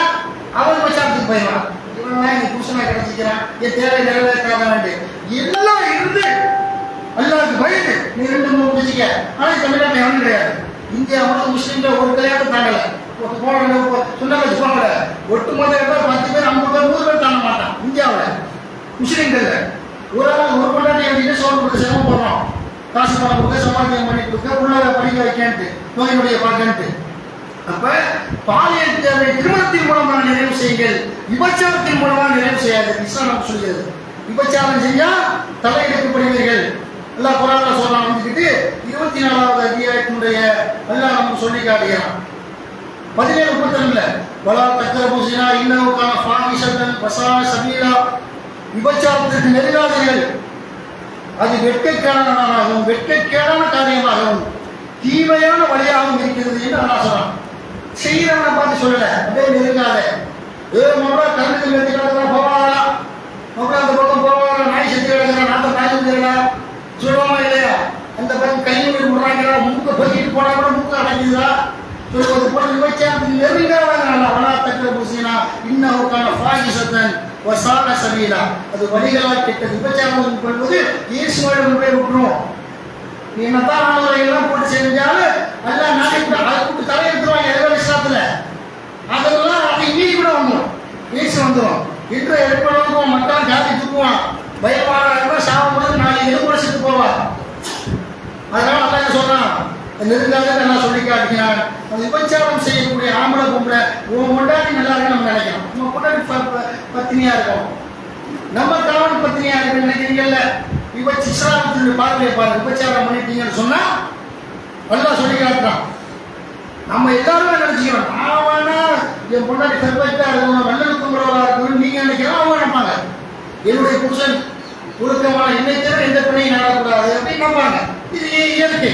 அவன் விபச்சாரத்துக்கு போயிடுவான். இவன் புருஷனா கிடைச்சிக்கிறான், என் தேவை நிறைவேற்றாத வேண்டும் எல்லாம் இருந்து அல்லாஹ்வுக்கு பயந்து நீ 2 3 பிடிச்சிக்க. ஆனா தமிழ்நாட்டில் எவனும் கிடையாது. இந்தியா மட்டும் முஸ்லீம்கள் ஒரு கல்யாணம் தாங்கல சொன்னாங்க போகல. ஒட்டுமொத்த 10 பேர் 50 பேர் 100 பேர் தாங்க மாட்டான் இந்தியாவில். முஸ்லீம்கள் ஒரு ஒரு கொண்டாடி அப்படின்னு சோறு கொடுக்க சிரமம் போடுறோம். காசு பணம் கொடுக்க, சமாளியம் பண்ணி கொடுக்க, பிள்ளைகளை படிக்க வைக்கன்ட்டு, நோயினுடைய பார்க்கன்ட்டு. அப்ப பாலியல் தேவை திருமணத்தின் மூலமாக நிறைவு செய்யுங்கள், விபச்சாரத்தின் மூலமாக நிறைவு செய்யாது. இஸ்லாம் சொல்கிறது விபச்சாரம் செஞ்சா தலை எடுக்கப்படுவீர்கள். அல்லாஹ் குர்ஆன்ல சொல்றான். வந்துட்டு 24வது அத்தியாயத்தினுடைய அல்லாஹ் நமக்கு சொல்லி காட்டுகிறான். 17 புத்தகம்ல வலா தக்ரபு ஸினா இன்னஹு கான ஃபாஹிஷத்தன் வஸா சபீலா, விபச்சாரத்திற்கு நெருங்காதீர்கள், அது வெட்கக்கேடான காரியமாகவும் தீமையான வழியாகவும் இருக்கிறது என்று அல்லாஹ் சொல்றான். செய்யறவனை பார்த்து சொல்லல, அப்படியே நெருங்காத. மொழ கண்ணுக்கு வெட்டி கிடக்குற போவாங்களா, மொழ அந்த பக்கம் போவாங்க, நாய் செத்து கிடக்குற நாட்டை நாய் செஞ்சுக்கிறா சொல்லுவாமா இல்லையா? அந்த பக்கம் கையில் விடுறாங்க, மூக்க பறிக்கிட்டு போனா கூட மூக்க அடைக்குதா சொல்லுவது போல விபச்சாரத்துக்கு நெருங்காத. வலா தக்ரபு ஸினா இன்னஹு கான ஃபாஹிஷத்தன் வஸா சபீலா, அது வழிகளால் கெட்ட விபச்சாரம் பண்ணுவது இயேசுவோடு போய் விட்டுரும். நீ என்னத்தான் ஆளுநரையெல்லாம் போட்டு செஞ்சாலும் அல்லாஹ் நாளைக்கு அதை கூட்டு தலையெடுத்துருவாங்க. எதிர்கால இஸ்லாத்துல அதெல்லாம் அதை மீறி கூட வந்துடும், இயேசு வந்துடும். இன்று எடுப்பவனுக்கும் மக்கள் ஜாதி தூக்குவான், பயப்பாடாக சாப்பிடுறது நாளைக்கு எலும்புட செத்து போவார். அதனால அல்லாஹ் என்ன சொல்றான், நெருங்காத நான் சொல்லி காட்டுகிறான். அது விபச்சாரம் செய்யக்கூடிய ஆம்பளை பொம்பளை உன் கொண்டாடி நல்லா இருக்கு நம்ம நினைக்கிறோம். நம்ம கொண்டாடி பத்தினியா இருக்கோம், நம்ம கணவன் பத்தினியா இருக்குன்னு நினைக்கிறீங்கல்ல. இஸ்லாமத்தினுடைய பார்வையை பாருங்க. விபச்சாரம் பண்ணிட்டீங்கன்னு சொன்னா அல்லாஹ் சொல்லி காட்டுறான். நம்ம எல்லாருமே நினைச்சுக்கிறோம், ஆவானா என் பொண்டாடி பெர்ஃபெக்டா இருக்கணும், நல்லதுக்குங்கிறவரா இருக்கணும் நீங்க நினைக்கிறோம். அவங்க நினைப்பாங்க என்னுடைய புருஷன் ஒழுக்கமான என்னை தவிர எந்த பெண்ணையும் நடக்கூடாது அப்படின்னு நம்பாங்க. இது இயற்கை.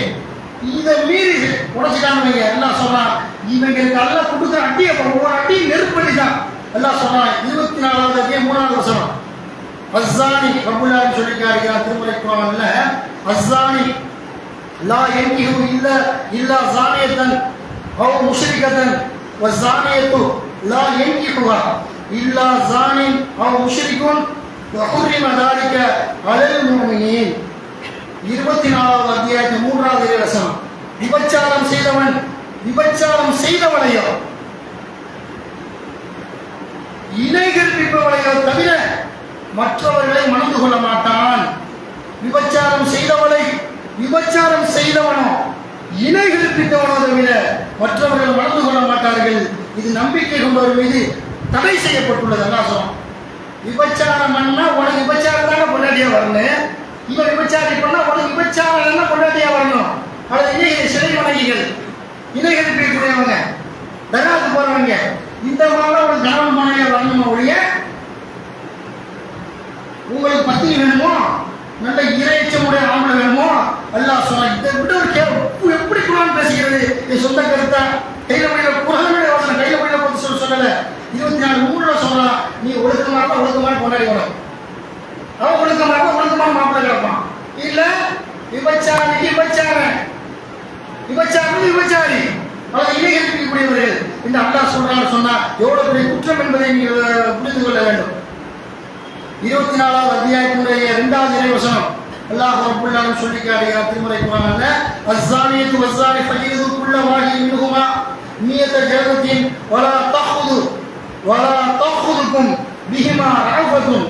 இதை மீறி உடைச்சிட்டாங்க. எல்லாம் சொல்றான், இவங்களுக்கு எல்லாம் கொடுக்குற அட்டியை ஒவ்வொரு அட்டியும் நெருப்படி தான். எல்லாம் சொல்றான். 24வது அத்தியாயம் 3வது வசனம். அஸ்ஸானி ரப்புல்லாஹி சொல்லி காட்டுகிறார் திருமறை குர்ஆன்ல. அஸ்ஸானி லா யன்கிஹு இல்லா ஸானியத்தன் அவ் முஷ்ரிகத்தன் வஸானியத்து லா யன்கிஹுஹா இல்லா ஸானின் அவ் முஷ்ரிகுன் வஹுரிம ذلك அலல் முஃமினீன். 24வது அத்தியாயத்தின் 3வது வசனம். விபச்சாரம் செய்தவனையோ இணை கற்பிப்பவனையோ தவிர மற்றவர்களை மணந்து கொள்ள மாட்டான். விபச்சாரம் செய்தவனோ இணை கற்பித்தவனோ தவிர மற்றவர்கள் மணந்து கொள்ள மாட்டார்கள். இது நம்பிக்கை கொண்டவர் மீது தடை செய்யப்பட்டுள்ளது. அல்லாஹ் சொல்றான். விபச்சாரம் பண்ணா உனக்கு விபச்சாரம் தானே பொண்டாட்டியா வரணும். இவன் விபச்சாரம் பண்ணா உனக்கு விபச்சாரம் என்ன பொண்டாட்டியா வரணும். அல்லது இணைகள் சிறை வணங்கிகள், இணைகள் இருக்கக்கூடியவங்க, தர்காவுக்கு போறவங்க, இந்த மாதிரி ஒரு கணவன் மனைவியா வரணுமா ஒழிய உங்களுக்கு பத்தினி வேணுமோ, நல்ல இறைச்சமுடைய ஆம்பளை வேணுமோ அல்லாஹ் சொன்னா. இதை விட ஒரு எப்படி குரான் பேசுகிறது? என் சொந்த கருத்தா கையில முடியல குரானுடைய வசனம் கையில சொல்றான், நீ ஒழுக்கமான கொண்டாடி வரும். அவன் ஒழுக்கமான மாப்பிள்ளை கிடப்பான். இல்ல விபச்சாரி அவன் இணையக்கூடியவர்கள் இந்த அல்லாஹ் சொல்றான்னு சொன்னா எவ்வளவு பெரிய குற்றம் என்பதை நீங்கள் புரிந்து கொள்ள வேண்டும். 24வது அத்தியாயத்தினுடைய 2வது இறைவசனம் அல்லாஹ் ரப்பல் ஆலமீன் சொல்லி காட்டுகிறார் திருமறை குர்ஆன்ல, அஸ்ஸானியத்து வஸ்ஸானி ஃபஜிது குல்ல வாஹிதின் மின்ஹுமா மியத ஜல்தத்தின் வலா தஅخذுக்கும் பிஹிமா ரஅஃபத்துன்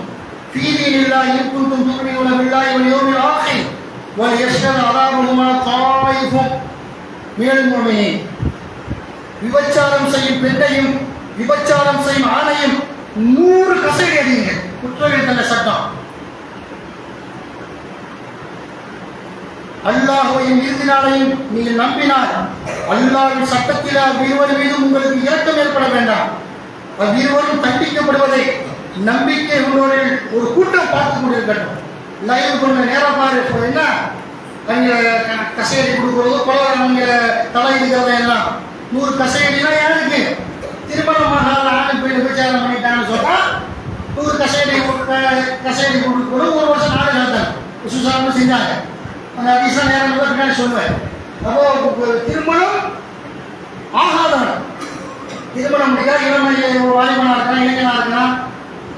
ஃபீ தீனில்லாஹி இன் குன்தும் து'மினூன பில்லாஹி வல் யௌமில் ஆகிர் வலியஷ்ஹது அஸாபஹுமா தாயிஃபும் மினல் முஃமினீன். விபச்சாரம் செய்யும் பெண்ணையும் விபச்சாரம் செய்யும் ஆணையும் 100 கசையடி அடிங்க. குற்றவியல் தண்டனை சட்டம். அல்லாஹ்வையும் இறுதி நாளையும் நீங்கள் நம்பினால் அல்லாஹ்வின் சட்டத்தில் அவ்விருவர் மீதும் உங்களுக்கு இரக்கம் ஏற்பட வேண்டாம். அவ்விருவரும் தண்டிக்கப்படுவதை நம்பிக்கை உள்ளவர்கள் ஒரு கூட்டம் பார்த்து கொண்டிருக்கட்டும். லைவ் பண்ண நேரம் பாரு என்ன அங்க கசையடி கொடுக்குறதோ கொலவங்க தலை இருக்கிறத எல்லாம் 100 கசையடினா யாருக்கு திருமணமாக ஆண் பெண் விபச்சாரம் பண்ணிட்டான்னு சொன்னா 100 கசையடி கொடுக்கணும். 1 வருஷம் நாடு நடத்தாங்க சுசாரம் செஞ்சாங்க. அந்த அதிசயம் நேரம் பின்னாடி சொல்லுவேன். அப்போ திருமணம் ஆகாதவன் திருமணம் முடியாது இளமை வாலிபனா இருக்கான் இளைஞனா இருக்கான்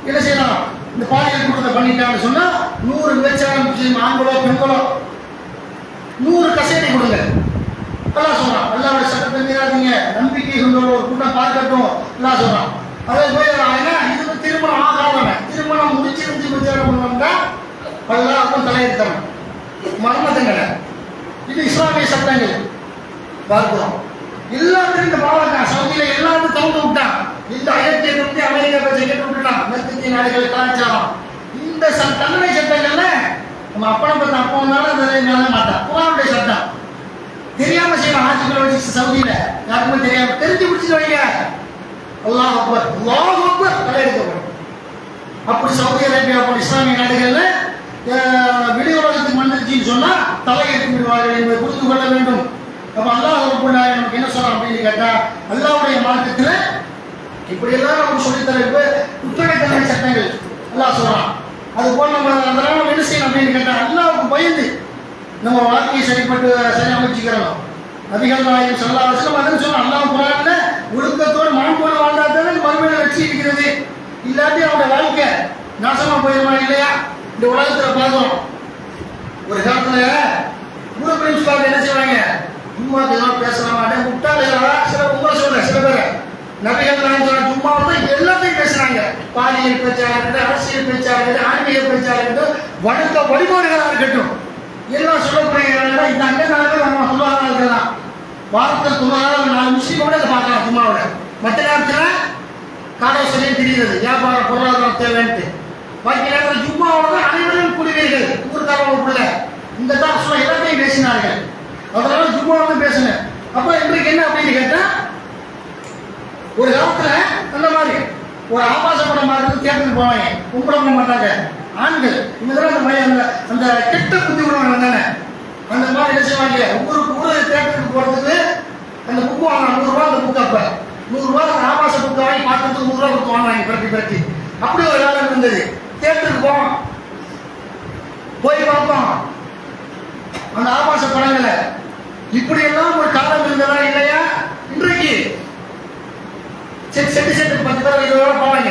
என்ன செய்யலாம் இந்த பாலியல் குற்றத்தை பண்ணிட்டான்னு சொன்னா 100 விபச்சாரம் செய்யும் ஆண்களோ பெண்களோ 100 கசையடி கொடுங்க. எல்லாம் சொல்றான் அல்லாஹ்வுடைய சட்டத்தை மீறாதீங்க நம்பிக்கை கொண்ட ஒரு கூட்டம் பார்க்கட்டும் எல்லாம் சொல்றான். அதே போய் இது திருமணம் ஆகாதவன் திருமணம் முடிச்சிருந்து விபச்சாரம் பண்ணுவாங்க அல்லாஹ் தலையெடுத்தவன் மர்ம தண்டனை. இது இஸ்லாமிய சட்டங்கள் பார்க்கிறோம். எல்லாத்தையும் இந்த மாவட்டம் சவுதியில எல்லாரும் தவுந்து விட்டான். இந்த ஐரோப்பிய நோக்கி அமெரிக்கா பேச கேட்டு விட்டுட்டான். மேற்கத்திய நாடுகள் கலாச்சாரம் இந்த தண்டனை சட்டங்கள்ல நம்ம அப்பனை பத்த அப்பா வந்தாலும் அதை மாட்டான். குர்ஆனுடைய சட்டம் தெரியாம செய்யணும். ஆட்சிகளை வச்சு சவுதியில யாருக்குமே தெரியாம தெரிஞ்சு பிடிச்சிட்டு வைங்க. அல்லாஹ் அக்பர் தலையெடுக்கப்படும். அப்படி சவுதி அரேபியா போன்ற இஸ்லாமிய நாடுகள்ல வெளியுலகத்துக்கு வந்துருச்சுன்னு சொன்னா தலையெடுத்து விடுவார்கள் என்பதை புரிந்து கொள்ள வேண்டும். அப்ப அல்லாஹ் ரப்பல் ஆலமீன் நமக்கு என்ன சொல்றான் அப்படின்னு கேட்டா அல்லாஹ்வுடைய மார்க்கத்துல இப்படி எல்லாம் நமக்கு சொல்லித்தர குற்றத்தண்டனை சட்டங்கள் அல்லாஹ் சொல்றான். அது போல நம்ம அதெல்லாம் என்ன செய்யணும் அப்படின்னு கேட்டா அல்லாஹ்வுக்கு பயந்து நம்ம வாழ்க்கையை சரி அமைச்சுக்கிறோம். நபிகள் நாயகம் ஸல்லல்லாஹு அலைஹி வஸல்லம் அதன்னு சொன்னா அல்லாஹ் குர்ஆன்ல ஒழுக்கத்தோடு மனம் போல வாழ்ந்தாதானே மறுமையில வெற்றி இருக்கிறது. இல்லாட்டி அவனுடைய வாழ்க்கை நாசமா போயிருமா இல்லையா? இந்த உலகத்துல பார்த்தோம் ஒரு காலத்துல ஊர் பிரின்சிபால் என்ன செய்வாங்க ஜும்மாக்கு ஏதாவது பேசலாம் மாட்டேன் முட்டாளா சில உங்களை சொல்ற சில பேர் நபிகள் நாயகம் ஜும்மா வந்து எல்லாத்தையும் பேசுறாங்க. பாலியல் பேச்சாக இருக்கட்டும் அரசியல் பேச்சாக இருக்கட்டும் ஆன்மீக பேச்சாக இருக்கட்டும் வணக்க வழிபாடுகளாக இருக்கட்டும் எல்லாம் சொல்லக்கூடிய இந்த அங்க நாளுமே நம்ம சொல்லுவாங்க இருக்கலாம். வாரத்தில் சொல்லுவாங்க 4 முஸ்லீமோட அதை பார்க்கலாம் ஜும்மாவோட. மற்ற நேரத்தில் காடோசனையும் தெரியுது வியாபாரம் பொருளாதாரம் தேவைன்ட்டு. பாக்கி நேரத்தில் ஜும்மாவோட அனைவரும் குடிவீர்கள் ஊர்காரங்களுக்குள்ள இந்த தான் சொல்ல எல்லாத்தையும் பேசினார்கள். அதனால ஜும்மாவோட பேசுனேன். அப்போ இன்றைக்கு என்ன அப்படின்னு கேட்டா ஒரு காலத்துல அந்த மாதிரி ஒரு ஆபாச படம் மாதிரி தியேட்டருக்கு போவாங்க. கும்பிட போக மாட்டாங்க ஆண்கள். இவங்க அந்த மாதிரி அந்த கெட்ட புத்தி விடுவாங்க தானே அந்த மாதிரி என்ன செய்வாங்க ஊருக்கு தியேட்டருக்கு போறதுக்கு அந்த புக்கு வாங்க 100 ரூபா. அந்த புக்கு அப்ப 100 ரூபா அந்த ஆபாச புக்கை வாங்கி பார்க்கறதுக்கு 100 ரூபா கொடுத்து வாங்குவாங்க பிரட்டி. அப்படி ஒரு காலம் இருந்தது. தியேட்டருக்கு போவோம் போய் பார்ப்போம் அந்த ஆபாச படங்களை. இப்படி எல்லாம் ஒரு காலம் இருந்ததா இல்லையா? இன்றைக்கு செட்டு 10 பேர் 20 பேர் போவாங்க.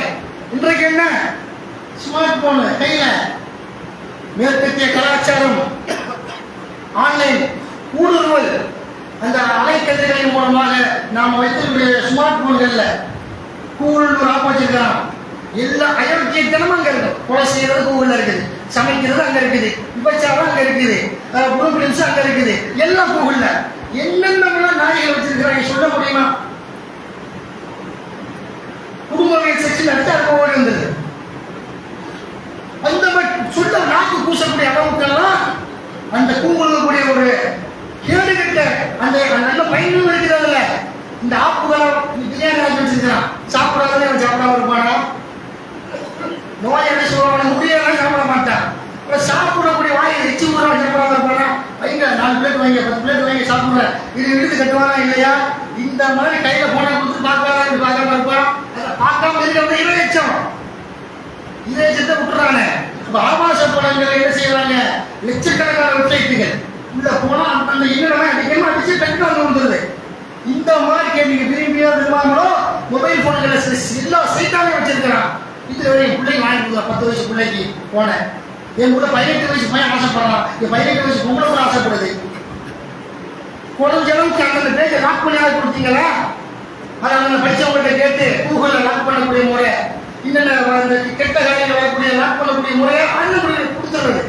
இன்றைக்கு என்ன ஸ்மார்ட் போன் கையில மேற்கத்திய கலாச்சாரம் ஆன்லைன் ஊடுருவல் அந்த அலைக்கதிர்களின் மூலமாக நாம் வைத்திருக்கிற ஸ்மார்ட் போன்கள்ல கூகுள் ஒரு ஆப் வச்சிருக்கிறோம். எல்லா அயோக்கியத்தனமும் அங்க இருக்கு. கொலை செய்யறது கூகுள்ல இருக்குது, சமைக்கிறது அங்க இருக்குது, விபச்சாரம் அங்க இருக்குது, புரோகிராம்ஸ் அங்க இருக்குது, எல்லாம் கூகுள்ல. என்னென்ன நாய்கள் வச்சிருக்கிறாங்க சொல்ல முடியுமா? குடும்பவியல் செக்ஷன் எடுத்து அது ஓடி வந்தது. அந்த சொல்ல நாக்கு கூசக்கூடிய அளவுக்கெல்லாம் அந்த கூகுள் ஒரு கேடுகட்ட அந்த நல்ல பயனும் இருக்கிறதுல இந்த ஆப்புகளை பிரியாணி வச்சிருக்கிறான். சாப்பிடாதே அவன் சாப்பிடாம இருப்பானா? நோய் என்ன சொல்லுவாங்க முடியலாம் சாப்பிட மாட்டான். சாப்பிடக்கூடிய வாயை எச்சு ஊறாக சாப்பிடாம இருப்பானா? வைங்க 4 பிளேட் வைங்க 10 பிளேட் வைங்க சாப்பிடுறேன். இது இழுத்து கட்டுவானா இல்லையா? இந்த மாதிரி கையில போன கொடுத்து பார்க்காம இருப்பான். அதை பார்க்காம இருக்கிறவங்க இரையச்சம், இரையச்சத்தை விட்டுறாங்க. அப்ப ஆபாச படங்களை என்ன செய்யறாங்க, லட்சக்கணக்கான வெப்சைட்டுகள் உள்ள போனா அந்த இன்னொரு அதிகமா அடிச்சு டக்குனு வந்து வந்துருது. இந்த மாதிரி நீங்க விரும்பியோ விரும்பாமலோ மொபைல் போன்களை எல்லா சைட்டாவே வச்சிருக்கிறான். இது என் பிள்ளைக்கு வாங்கி கொடுக்குறா, 10 வயசு பிள்ளைக்கு போனேன், என் கூட 18 வயசு பையன் ஆசைப்படுறான், என் 18 வயசு பொம்பளை கூட ஆசைப்படுது. குறைஞ்ச அளவுக்கு அந்த பேஜை லாக் பண்ணியாவது கொடுத்தீங்களா? அதை அந்த படித்தவங்கள்ட்ட கேட்டு கூகுளில் லாக் பண்ணக்கூடிய முறை, இன்னொன்று கெட்ட காரியங்கள் வரக்கூடிய லாக் பண்ணக்கூடிய முறையை அந்த முறையை கொடுத்துறது.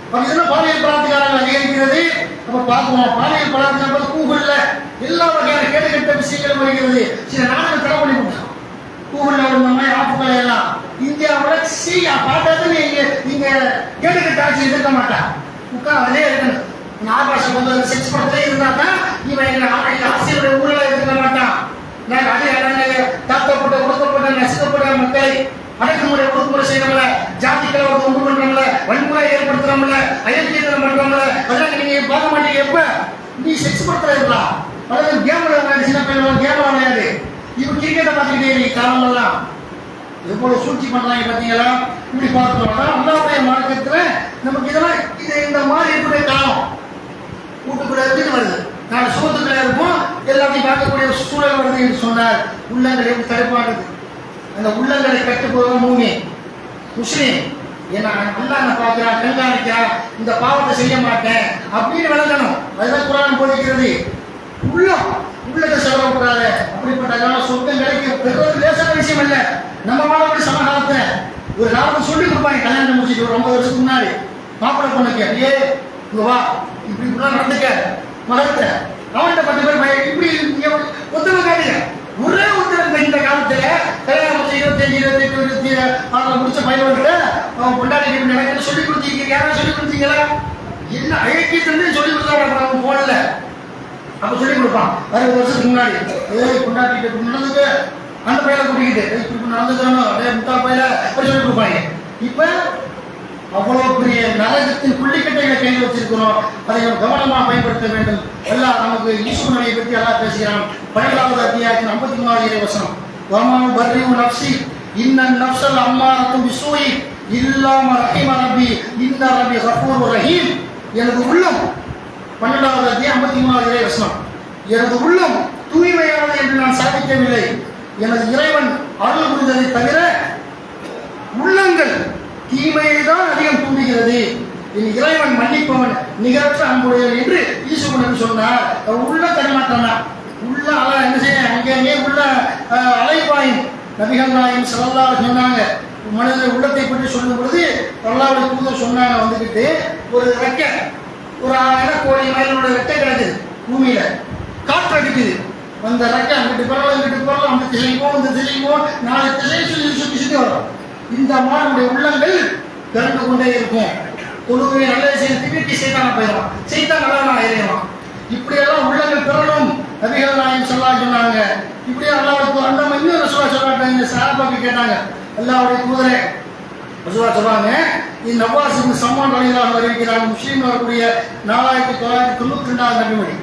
அப்போ இதெல்லாம் பாலியல் பலாத்காரங்கள் அதிகரிக்கிறது. அப்போ பார்ப்போம், பாலியல் பலாத்காரம் கூகுளில் எல்லா வகையான கேடு கெட்ட விஷயங்கள் வருகிறது. சில நாடுகள் தடை பண்ணி கொடுத்தோம் கூகுளில் இந்த மாதிரி ஆப்புகளை எல்லாம். இந்தியாவில் பார்த்தாது நீங்க கேடு கெட்ட ஆட்சி இருக்க மாட்டான், அதே இருக்கணும். ஆபாச கொண்டு வந்து செக்ஸ் படத்திலே இருந்தா தான் இவன் எங்க அரசியலுடைய ஊழல இருக்க மாட்டான். நாங்கள் அதே தாக்கப்பட்ட ஒடுக்கப்பட்ட நசுக்கப்பட்ட மக்களை அடக்குமுறை ஒடுக்குமுறை செய்யறோம்ல, ஜாதி கலவரத்தை உண்டு பண்றோம்ல, வன்முறை ஏற்படுத்துறோம்ல, அயற்சியத்தனம் பண்றோம்ல, அதெல்லாம் நீங்க பார்க்க மாட்டீங்க. எப்ப நீ செக்ஸ் படத்துல இருக்கலாம், அதாவது கேம் விளையாடு, சின்ன பையன் கேம் விளையாடு, இவன் கிரிக்கெட்டை பார்த்துக்கிட்டே நீ காலமெல்லாம் எவ்வளவு சூழ்ச்சி பண்றாங்க பார்த்தீங்களா? இப்படி பார்க்கிறோம்னா அல்லாஹ்வுடைய மார்க்கத்துல நமக்கு இதெல்லாம் இந்த மாதிரி இருக்கக்கூடிய காலம் கூட்டுக்குள்ள இருந்து வருது. நான் சுகத்துக்குள்ள இருப்போம், எல்லாத்தையும் பார்க்கக்கூடிய சூழல் வருது என்று சொன்னார். உள்ளங்களை எப்படி தடுப்பாடுது? அந்த உள்ளங்களை கட்டுப்போவதும் மூமி முஸ்லீம். ஏன்னா அல்லாஹ் நான் பார்க்கிறான், கண்காணிக்கிறான், இந்த பாவத்தை செய்ய மாட்டேன் அப்படின்னு விளங்கணும். அதுதான் குர்ஆன் போதிக்கிறது. உள்ளத்தை செலவக்கூடாது. அப்படிப்பட்ட சொர்க்கம் கிடைக்கும் பெறுவது லேசான விஷயம் அல்ல. நம்ம வாழக்கூடிய சமகாலத்தை ஒரு காலத்தை சொல்லி கொடுப்பாங்க. கல்யாணம் முடிச்சுட்டு ஒரு 9 வருஷத்துக்கு முன்னாடி மாப்பிள்ளை பொண்ணுக்கு அப்படியே இங்க வா, இப்படி இப்படிலாம் நடந்துக்க மகத்த அவன்கிட்ட 10 பேர் இப்படி ஒத்துமை காட்டுங்க. ஒரே ஒருத்தர் இந்த காலத்துல கல்யாணம் முடிச்சு 25, 28, 26 முடிச்ச பையன்கிட்ட அவன் கொண்டாடி நடக்க சொல்லி கொடுத்தீங்க. யாரும் சொல்லி கொடுத்தீங்களா? என்ன அழைக்கிட்டு சொல்லி கொடுத்தா அவன் போடல. அப்ப சொல்லி கொடுப்பான் 60 வருஷத்துக்கு முன்னாடி, கொண்டாடிட்டு நடந்துக்க அந்த பையனை கூட்டிக்கிட்டு இப்படி நடந்துக்கணும், அதே முட்டா பையில சொல்லி கொடுப்பாங்க. இப்ப அவ்வளவு பெரிய நரகத்தின் புள்ளிக்கட்டைகளை கையில் வச்சிருக்கிறோம். அதை கவனமாக பயன்படுத்த வேண்டும். எல்லாம் நமக்கு யூசுப் நபியை பற்றி எல்லாம் பேசுகிறான். 12வது அத்தியாயத்தின் 53வது வசனம், வமா பர்ரிஉ நஃப்ஸி இன்னன் நஃப்ஸல் அம்மாரத்தும் பிஸூஇ இல்லா மா ரஹிம ரப்பி இன்ன ரப்பி கஃபூருர் ரஹீம். எனது உள்ளம் 12வது அத்தியாயம் 53வது வசனம், எனது உள்ளம் தூய்மையானது என்று நான் சாதிக்கவில்லை, எனது இறைவன் அருள் புரிந்ததை தவிர உள்ளங்கள் தீமையை தான் அதிகம் தூண்டுகிறது. என் இறைவன் மன்னிப்பவன், நிகரற்ற அன்புடையவன் என்று யூசுப் நபி சொன்னார். உள்ள தரமாட்டானா, உள்ள என்ன செய்ய அங்கே உள்ள அலைபாயின் நபிகள் நாயகம் ஸல்லல்லாஹு அலைஹி சொன்னாங்க. மனித உள்ளத்தை பற்றி சொல்லும் பொழுது அல்லாஹ்வுடைய தூதர் சொன்னாங்க, வந்துக்கிட்டு ஒரு ரெக்கை, ஒரு 1000 கோடி மைலோட ரெக்கை கிடக்குது பூமியில, காற்று அடிக்குது. அந்த ரெக்கை அங்கிட்டு பரவல் இங்கிட்டு பரவல், அந்த திசைக்கும் இந்த திசைக்கும் 4 திசையை சுற்றி சுற்றி வரும். இந்த மாதிரி உள்ளங்கள் திறந்து கொண்டே இருக்கும். தொழுகை நல்ல விஷயம் திவிட்டி சைத்தான போயிடும், சைத்தான் நல்லவனா ஆயிடுவான். இப்படியெல்லாம் உள்ளங்கள் பெறணும். நபிகள் நாயகம் ஸல்லல்லாஹு சொன்னாங்க. இப்படியே அல்லாஹ்வுக்கு அந்த இன்னும் ரசூலுல்லாஹ் சொல்றாங்க. இந்த சஹாபாக்கள் கேட்டாங்க, அல்லாஹ்வுடைய தூதரே, ரசூலுல்லாஹ் சொல்றாங்க, இந்த நவாஸ் இப்னு சம்மான் ரலியல்லாஹு அறிவிக்கிறாங்க, முஸ்லிம் வரக்கூடிய 4992வது நபிமொழி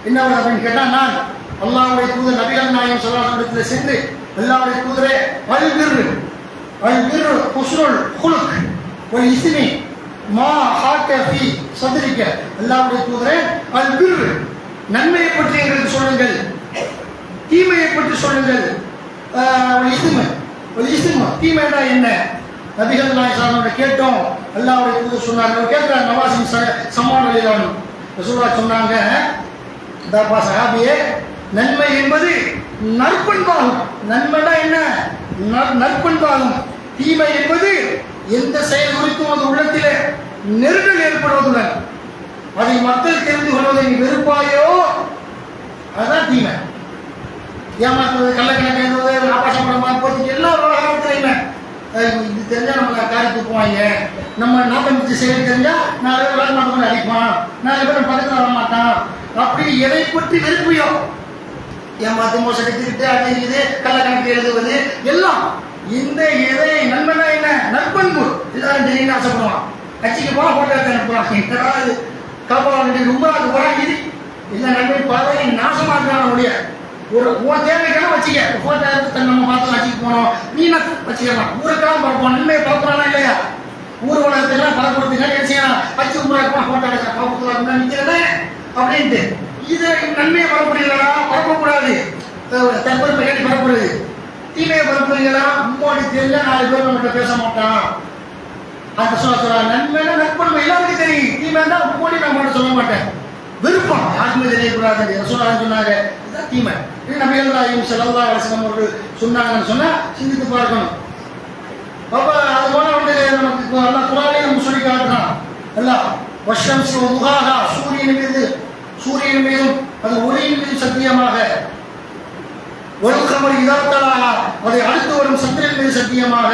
என்ன அப்படின்னு கேட்டா, நான் அல்லாஹ்வுடைய தூதர் நபிகள் நாயகம் ஸல்லல்லாஹு அலைஹி வஸல்லம் சென்று, அல்லாஹ்வுடைய தூதரே, அல்பிர் ஹுஸ்னுல் குலுக் வல் இஸ்மி மா ஹாக்க ஃபீ சத்ரிக. அல்லாஹ்வுடைய தூதரே, அல்பிர் நன்மையை பற்றி எங்களுக்கு சொல்லுங்கள், தீமையை பற்றி சொல்லுங்கள். வல் இஸ்மு தீமைனா என்ன? நபிகள் நாயகம் கேட்டோம். அல்லாஹ்வுடைய தூதர் சொன்னாங்க, கேட்கிறாங்க நவாஸ் இப்னு சம்மான் ரலியல்லாஹு ரசூலுல்லாஹ் சொன்னாங்க, தாப்பா சஹாபியே, நன்மை என்பது நற்பண்பாகும். நன்மைனா என்ன? நற்பண்பாகும். தீமை என்பது எந்த செயல் குறித்தும் அது உள்ளத்திலே நெருடல் ஏற்படுவதுடன் அதை மக்கள் தெரிந்து கொள்வதை நீ வெறுப்பாயோ அதுதான் தீமை. ஏமாற்றுவது, கள்ளக்கணக்கு எழுதுவது, ஆபாசப்படம் போட்டு எல்லா விவகாரத்திலையுமே இது தெரிஞ்சா நம்ம காரி தூக்குவாங்க, நம்ம நாட்டமிச்சு செயல் தெரிஞ்சா 4 பேர் விளக்கமாட்டோம் அடிப்பான், 4 பேர் பக்கத்தில் வர மாட்டான், அப்படி எதை பற்றி வெறுப்பையோ ஏமாத்து மோசடி திருட்டு அது இது கள்ளக்கணக்கு எழுதுவது எல்லாம் இந்த எதை நண்பனா என்ன நற்பண்பு எல்லாரும் தெரியும் ஆசைப்படுவான். கட்சிக்கு போனா போட்டோ எடுத்து அனுப்புவான், காப்பாடு ரொம்ப அது போறா இது எல்லா நண்பன் பார்வை நாசமாக்குறான். உன் தேவைக்கெல்லாம் வச்சுக்க. போட்டோ எடுத்து நம்ம பார்த்து வச்சுட்டு போனோம், நீ என்ன வச்சுக்கலாம். ஊருக்கெல்லாம் பரப்போம், நன்மையை பரப்புறானா இல்லையா? ஊர் உலகத்துக்கெல்லாம் பரப்புறதுக்காக என்ன செய்யலாம், வச்சு போட்டோ எடுக்க பரப்புலாம் நிற்கிறதே அப்படின்ட்டு. இது நன்மையை பரப்புறீங்களா? பரப்பக்கூடாது. தற்பொருள் கேட்டு பரப்புறது. தீமையை பரப்புறீங்களா? மும்மோடி தெரியல, 4 பேர் நம்மகிட்ட பேச மாட்டான். அந்த சொல்ல நன்மையில நற்பண்மை எல்லாருக்கும் தெரியும். தீமை தான் மும்மோடி நம்ம சொல்ல மாட்டேன். விருப்பம் யாருக்குமே தெரியக்கூடாது. சொன்னாங்க இதுதான் தீமை. இது நபிகள் நாயகம் ஸல்லல்லாஹு அலைஹி வஸல்லம் அவர்கள் சொன்னாங்கன்னு சொன்னா சிந்தித்து பார்க்கணும். அப்ப அது போல வந்து நமக்கு அல்லாஹ் குர்ஆனிலே நம்ம சொல்லி காட்டுறான். அல்லாஹ் வஷம்ஸி வதுஹாஹா, சூரியன் மீதும் அது ஒளியின் மீது சத்தியமாக, வல் கமரி இதா தலாஹா, அதை அடுத்து வரும் சந்திரன் மீது சத்தியமாக,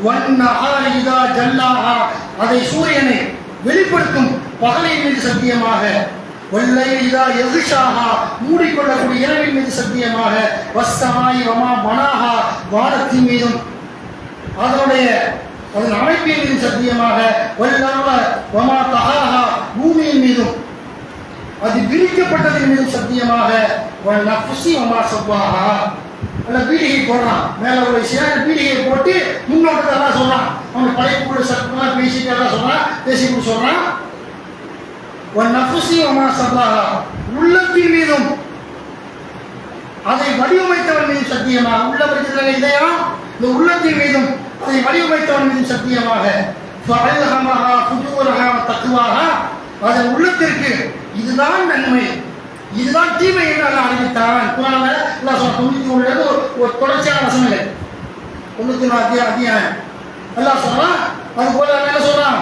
வன் நஹாரி இதா ஜல்லாஹா, அதை சூரியனை வெளிப்படுத்தும் பகலின் மீது சத்தியமாக, வல்லை இதா யக்ஷாஹா, மூடிக்கொள்ளக்கூடிய இரவின் மீது சத்தியமாக, வஸ்ஸமாயி வமா பனாஹா, வானத்தின் மீதும் அதன் அமைப்பின் மீது சத்தியமாக, வல்லர்வ வமா தஹாஹா, பூமியின் மீதும் அது விரிக்கப்பட்டதின் மீதும் சத்தியமாக, வல் நஃப்ஸி வமா ஸவ்வாஹா, அல்ல பீடிகை போடுறான். மேல ஒரு சேர பீடிகை போட்டு முன்னோட்டத்தை எல்லாம் சொல்றான். அவன் படைப்புள்ள சத்தமாக பேசிட்டு எல்லாம் சொல்றான், பேசிட்டு சொல்றான். வல் நஃப்ஸி வமா ஸவ்வாஹா, உள்ளத்தின் மீதும் அதை வடிவமைத்தவன் மீதும் சத்தியமாக, உள்ள இருக்கிற இதயம் இந்த உள்ளத்தின் மீதும் அதை வடிவமைத்தவன் மீதும் சத்தியமாக, ஃபஅல்ஹமஹா ஃபுஜூரஹா தக்வாஹா, அதன் உள்ளத்திற்கு இதுதான் நன்மை இதுதான் தீமை என்று அல்லாஹ் அறிவித்தான். குர்ஆன்ல அல்லாஹ் சொல்றான். 93 ஒரு தொடர்ச்சியான வசனங்கள், 94 அத்தியாயம் அல்லாஹ் சொல்றான். அது போல என்ன சொல்றான்,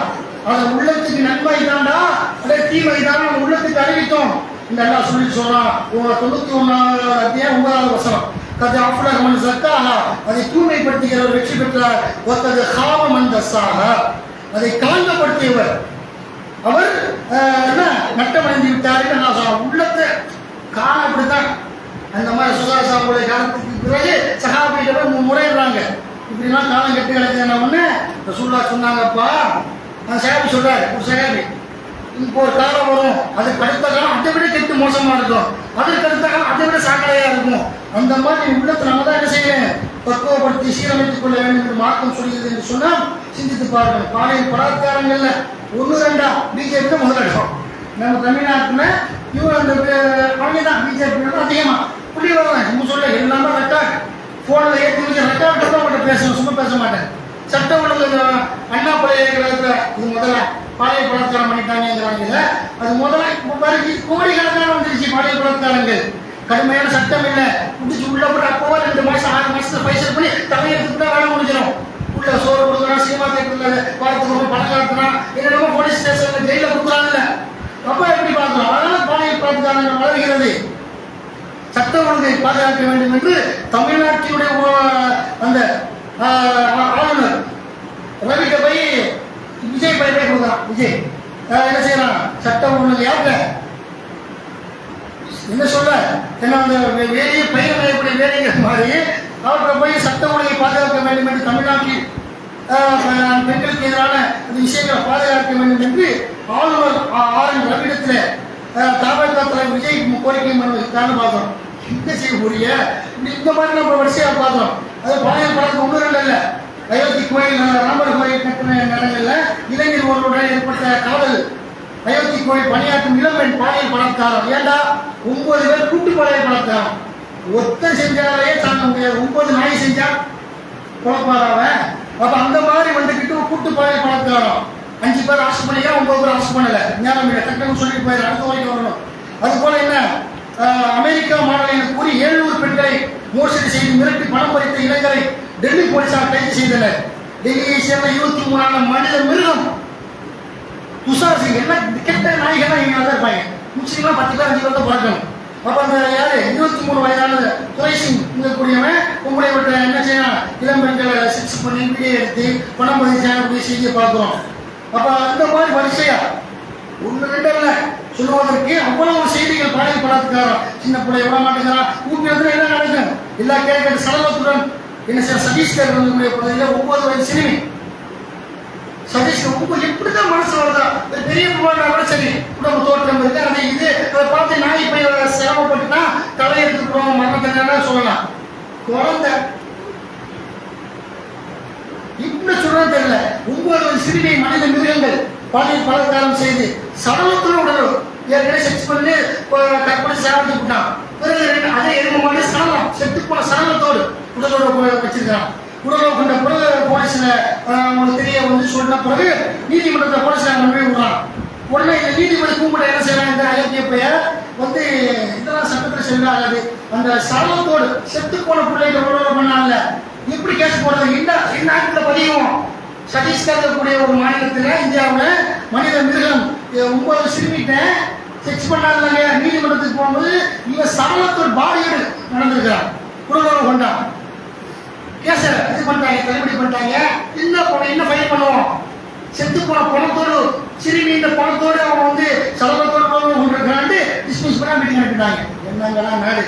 அதன் உள்ளத்துக்கு நன்மை தான்டா, அதே தீமை தான் நம்ம உள்ளத்துக்கு அறிவித்தோம் இந்த அல்லாஹ் சொல்லி சொல்றான். 91 அத்தியாயம் 9வது வசனம், கத அஃப்லஹ மன் ஸக்காஹா, அதை தூய்மைப்படுத்துகிறவர் வெற்றி பெற்றார். வகத காவ மன் தஸ்ஸாஹா, அதை காண்பப்படுத்தியவர் அவர் என்ன நட்டமடைந்து விட்டார் என்று நான் சொல்றேன். உள்ளத்தை காண அப்படித்தான். அந்த மாதிரி சுகாசாவுடைய காலத்துக்கு பிறகு சஹாபிகள் முறையிடுறாங்க, இப்படிலாம் காலம் கெட்டு கிடக்குதுன்னா ஒன்று ரசூலுல்லாஹ் சொன்னாங்கப்பா. அந்த சஹாபி சொல்றாரு, ஒரு சஹாபி, இப்போ ஒரு காலம் வரும், அதுக்கு அடுத்த காலம் அதை விட கெட்டு மோசமா இருக்கும், அதற்கு அடுத்த காலம் அதை விட சாக்கடையா இருக்கும். அந்த மாதிரி உள்ளத்தை நம்ம தான் என்ன செய்யணும், பக்குவப்படுத்தி சீரமைத்துக் கொள்ள வேண்டும் என்று மார்க்கம் சொல்கிறது என்று சொன்னால் சிந்தித்து பாருங்கள். பாலியல் பலாத்காரங்கள்ல 1-2 பிஜேபி தான் முதலிடம். நம்ம தமிழ்நாட்டில் இவங்க அந்த அவங்க தான் பிஜேபி அதிகமா புள்ளி வருவாங்க. நம்ம சொல்ல எல்லாமே ரெக்கார்ட் போனில் ஏற்றி வச்சு ரெக்கார்ட் தான் உங்கள்கிட்ட பேசணும், சும்மா பேச மாட்டேன். சட்டம் ஒழுங்கு அண்ணா பழைய இருக்கிற இது முதல்ல பாலியல் பலாத்காரம் பண்ணிட்டாங்கிறாங்க. அது முதல்ல கோடிக்கணக்கான வந்துருச்சு பாலியல் பலாத்காரங்கள். கடுமையான சட்டம் இல்லை, முடிச்சு உள்ள போட்டு அப்போ 2 மாசம் 6 மாசத்துல பைசல் பண்ணி தலையெடுத்துட்டு தான் வேலை முடிஞ்சிடும். உள்ள சோறு கொடுக்குறான், சினிமா தேட்டர்ல வாரத்துக்கு பணம் காட்டுறான், என்னென்னமோ போலீஸ் ஸ்டேஷன்ல ஜெயில கொடுக்குறாங்கல்ல. அப்ப எப்படி பார்க்கிறோம்? அதனால பாலியல் பலாத்காரங்கள் வளர்கிறது. சட்ட ஒழுங்கை பாதுகாக்க வேண்டும் என்று தமிழ்நாட்டினுடைய அந்த ஆளுநர் ரவிட்ட போய் விஜய் பை கொடுக்குறான். விஜய் என்ன செய்யறான், சட்ட ஒழுங்கு யாருக்க என்ன சொல்ல, ஏன்னா அந்த வேலையை பயிர் எப்படி வேலைங்கிற மாதிரி அவர்கிட்ட போய் சட்ட ஒழுங்கை பாதுகாக்க வேண்டும் என்று தமிழ்நாட்டில் பெண்களுக்கு எதிரான அந்த விஷயங்களை பாதுகாக்க வேண்டும் என்று ஆளுநர் ரவிடத்தில் தமிழக தலைவர் விஜய் கோரிக்கை மனு பார்த்தோம். இந்த செய்யக்கூடிய இந்த மாதிரி நம்ம வரிசையாக பார்த்தோம். அது பாலியல் பழக்கம் 1-2 இல்லை. அயோத்தி கோயில் ராமர் கோயில் கட்டின இடங்கள்ல இளைஞர் ஒருவருடன் ஏற்பட்ட காதல், அயோத்தி கோயில் பணியாற்றும் இளம்பெண் பாலியல் பலாத்காரம். ஏண்டா 9 பேர் கூட்டு பாலியல் பலாத்காரம். ஒத்த செஞ்சாலே தாங்க முடியாது, 9 நாய் செஞ்சா குழப்பாராவ. அப்ப அந்த மாதிரி வந்துக்கிட்டு கூட்டு பாலியல் பலாத்காரம் 5 பேர் அரெஸ்ட் பண்ணியா, 9 பேர் அரெஸ்ட் பண்ணல. ஞானம் இல்லை, டக்குன்னு சொல்லிட்டு போயிரு, அடுத்த வரைக்கும் வரணும். அது போல என்ன, அமெரிக்கா மாநிலம் கூறி 700 பெண்களை மோசடி செய்து மிரட்டி பணம் பறித்த இளைஞரை டெல்லி போலீசார் கைது செய்தனர். டெல்லியை சேர்ந்த 23 மனித மிருகம் துஷார் சிங், என்ன கெட்ட நாய்கள்லாம் இவங்க தான் இருப்பாங்க. முஸ்லீம்லாம் 10 பேர் 5 பேர் தான் பார்க்கணும். அப்ப அந்த யாரு 23 வயதான துரை சிங் கூடியவன் உங்களுடைய என்ன செய்யணும், இளம் பெண்களை செக்ஸ் பண்ணி வீடியோ எடுத்து பணம் பதிச்சாங்க செய்தியை பார்க்கிறோம். அப்ப அந்த மாதிரி வரிசையா 1-2 இல்லை சொல்லுவதற்கு அவ்வளவு செய்திகள் பாலியல் பலாத்காரம். சின்ன பிள்ளை விட மாட்டேங்கிறான், ஊப்பியத்தில் என்ன நடக்கும், எல்லா கேட்கறது சடலத்துடன் என்ன செய்ய. சதீஷ்கர் பகுதியில் 9 வயது சிறுமி சதீஷ்கர் எப்படிதான் மனசு வருதா, பெரிய புகார் கூட சரி உடம்பு தோற்றம் இருக்கு, அது இது அதை பார்த்து நான் இப்ப சிரமப்பட்டுனா தலை எடுத்துக்கிறோம் மரணத்தை சொல்லலாம். குழந்தை இப்படி சொல்றது தெரியல. 9 சிறுமி மனித மிருகங்கள் பாலியல் பலாத்காரம் செய்து சடலத்தோடு உடலும் ஏற்கனவே செக்ஸ் பண்ணி கற்பனை சாப்பிட்டு விட்டான். பிறகு அதே எருமை மாடி சடலம் செத்து போன சடலத்தோடு உடலோட வச்சிருக்கான். உடலோடு கொண்ட பிறகு போலீஸ்ல அவங்களுக்கு தெரிய வந்து சொன்ன பிறகு நீதிமன்றத்தை போலீஸ்ல கொண்டு விடுறான். உடனே இந்த நீதிபதி கூப்பிட என்ன செய்யறாங்க, இந்த அயோக்கிய பெயர் வந்து இதெல்லாம் சட்டத்தில் செல்லாது, அந்த சடலத்தோடு செத்து போன பிள்ளைகளை உடலோட பண்ணாங்கல்ல, எப்படி கேஸ் போடுறது, என்ன ஆக்டில் பதியும். சத்தீஸ்கர் இருக்கக்கூடிய ஒரு மாநிலத்தில் இந்தியாவில் மனித மிருகம் 9 சிறுமிகிட்ட செக்ஸ் பண்ணாங்க. நீதிமன்றத்துக்கு போகும்போது இவன் சடலத்தோடு பாடியோடு நடந்திருக்கிறான், உடலோட கொண்டான். கேச இது பண்ணிட்டாங்க, தள்ளுபடி பண்ணிட்டாங்க. என்ன ஃபைல் பண்ணுவோம், செத்து போன பணத்தோடு சிறுமி இந்த பணத்தோடு அவன் வந்து சடலத்தோடு கொண்டிருக்கிறான் டிஸ்மிஸ் பண்ணா மீட்டிங் அனுப்பிட்டாங்க. என்னங்கெல்லாம் நாடு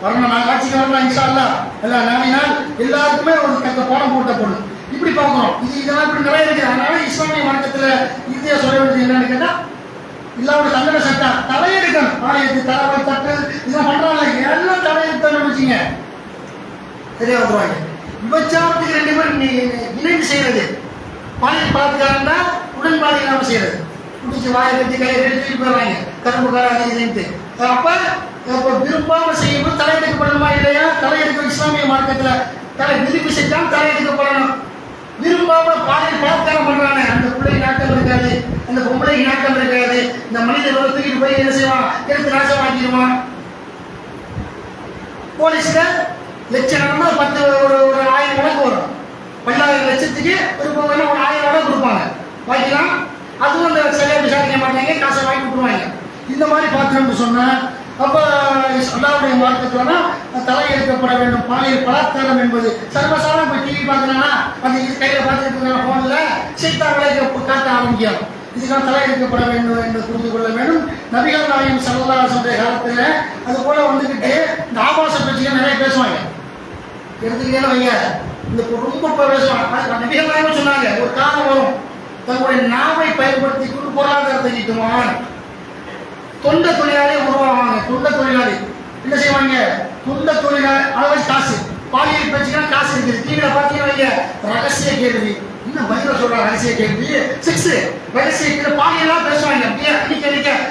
வரணும், நான் ஆட்சிக்கு வரலாம் இன்ஷா அல்லாஹ் எல்லாம் நாடினால் எல்லாருக்குமே ஒரு தக்க பாடம் போட்டப்படும். இப்படி பார்க்கணும். இதெல்லாம் இப்படி நிறைய இருக்கு. அதனால இஸ்லாமிய மார்க்கத்தில் இந்தியா சொல்ல வேண்டியது என்னன்னு கேட்டா, இல்லாத தண்டனை சட்டம் தலையெடுக்கணும். பாலியத்து தலைவை தட்டு இதெல்லாம் பண்றாங்க, எல்லாம் தலையெடுத்தோம்னு வச்சுங்க சரியா வந்துருவாங்க. விபச்சாரத்துக்கு 2 பேரும் இணைந்து செய்யறது, பாலியல் பலாத்காரம் தான் உடன்பாடு இல்லாமல் செய்யறது. குடிச்சு வாயை கட்டி கையை கட்டி போயிடுவாங்க, கரும்புக்கார இதுன்ட்டு. அப்ப விரும்பாம செய்யும்போது தலையெடுக்கப்படணுமா இல்லையா? தலையெடுக்க இஸ்லாமிய மார்க்கத்தில் தலை விரும்பி செஞ்சால் தலையெடுக்கப்படணும். விரும்பாம பாலியல் பலாத்காரம் பண்றானே, அந்த பிள்ளைக்கு நாட்டம் இருக்காது, அந்த பொம்பளைக்கு நாட்டம் இருக்காது, இந்த மனித தூக்கிட்டு போய் என்ன செய்வான், எடுத்து நாசமாக்கிடுவான். போலீஸ்ல லட்சம் 10 ஒரு 1000 வழக்கு வரும். 12 லட்சத்துக்கு ஒரு 1000 வழக்கு கொடுப்பாங்க. வாங்கிக்கலாம், அதுவும் அந்த சரியா விசாரிக்க மாட்டாங்க, காசை வாங்கி கொடுத்துருவாங்க. இந்த மாதிரி பார்த்தோம்னு சொன்னா அப்ப அல்லாஹ்வுடைய மார்க்கத்துல தலை எடுக்கப்பட வேண்டும். பாலியல் பலாத்காரம் என்பது சர்வசாதாரண. போய் டிவி பார்க்கறானா, அந்த இது கையில பார்த்துட்டு இருக்காங்க, போன்ல சைத்தான்களை காட்ட ஆரம்பிக்கும். இதுக்காக தலை எடுக்கப்பட வேண்டும் என்று புரிந்து கொள்ள வேண்டும். நபிகள் நாயகம் ஸல்லல்லாஹு அலைஹி வஸல்லம் காலத்துல அது போல வந்துகிட்டு இந்த ஆபாச பேச்சுகள் நிறைய பேசுவாங்க. எடுத்துக்கிட்டே வைங்க, இந்த ரொம்ப பேசுவாங்க. நபிகள் நாயகம் சொன்னாங்க, ஒரு காலம் வரும் தங்களுடைய நாவை பயன்படுத்தி கொண்டு பொருளாதாரத்தை ஈட்டுவான். தொண்ட தொழிலாளி உருவாவாங்க. தொண்ட தொழிலாளி என்ன செய்வாங்க, தொண்ட தொழிலாளி அளவு காசு. பாலியல் பேச்சுனா காசு இருக்குது. டிவியில பார்த்தீங்கன்னா ரகசிய கேள்வி, இன்னும் பதில சொல்றாங்க, ரகசிய கேள்வி செக்ஸ் ரகசிய கேள்வி பாலியெல்லாம் பேசுவாங்க.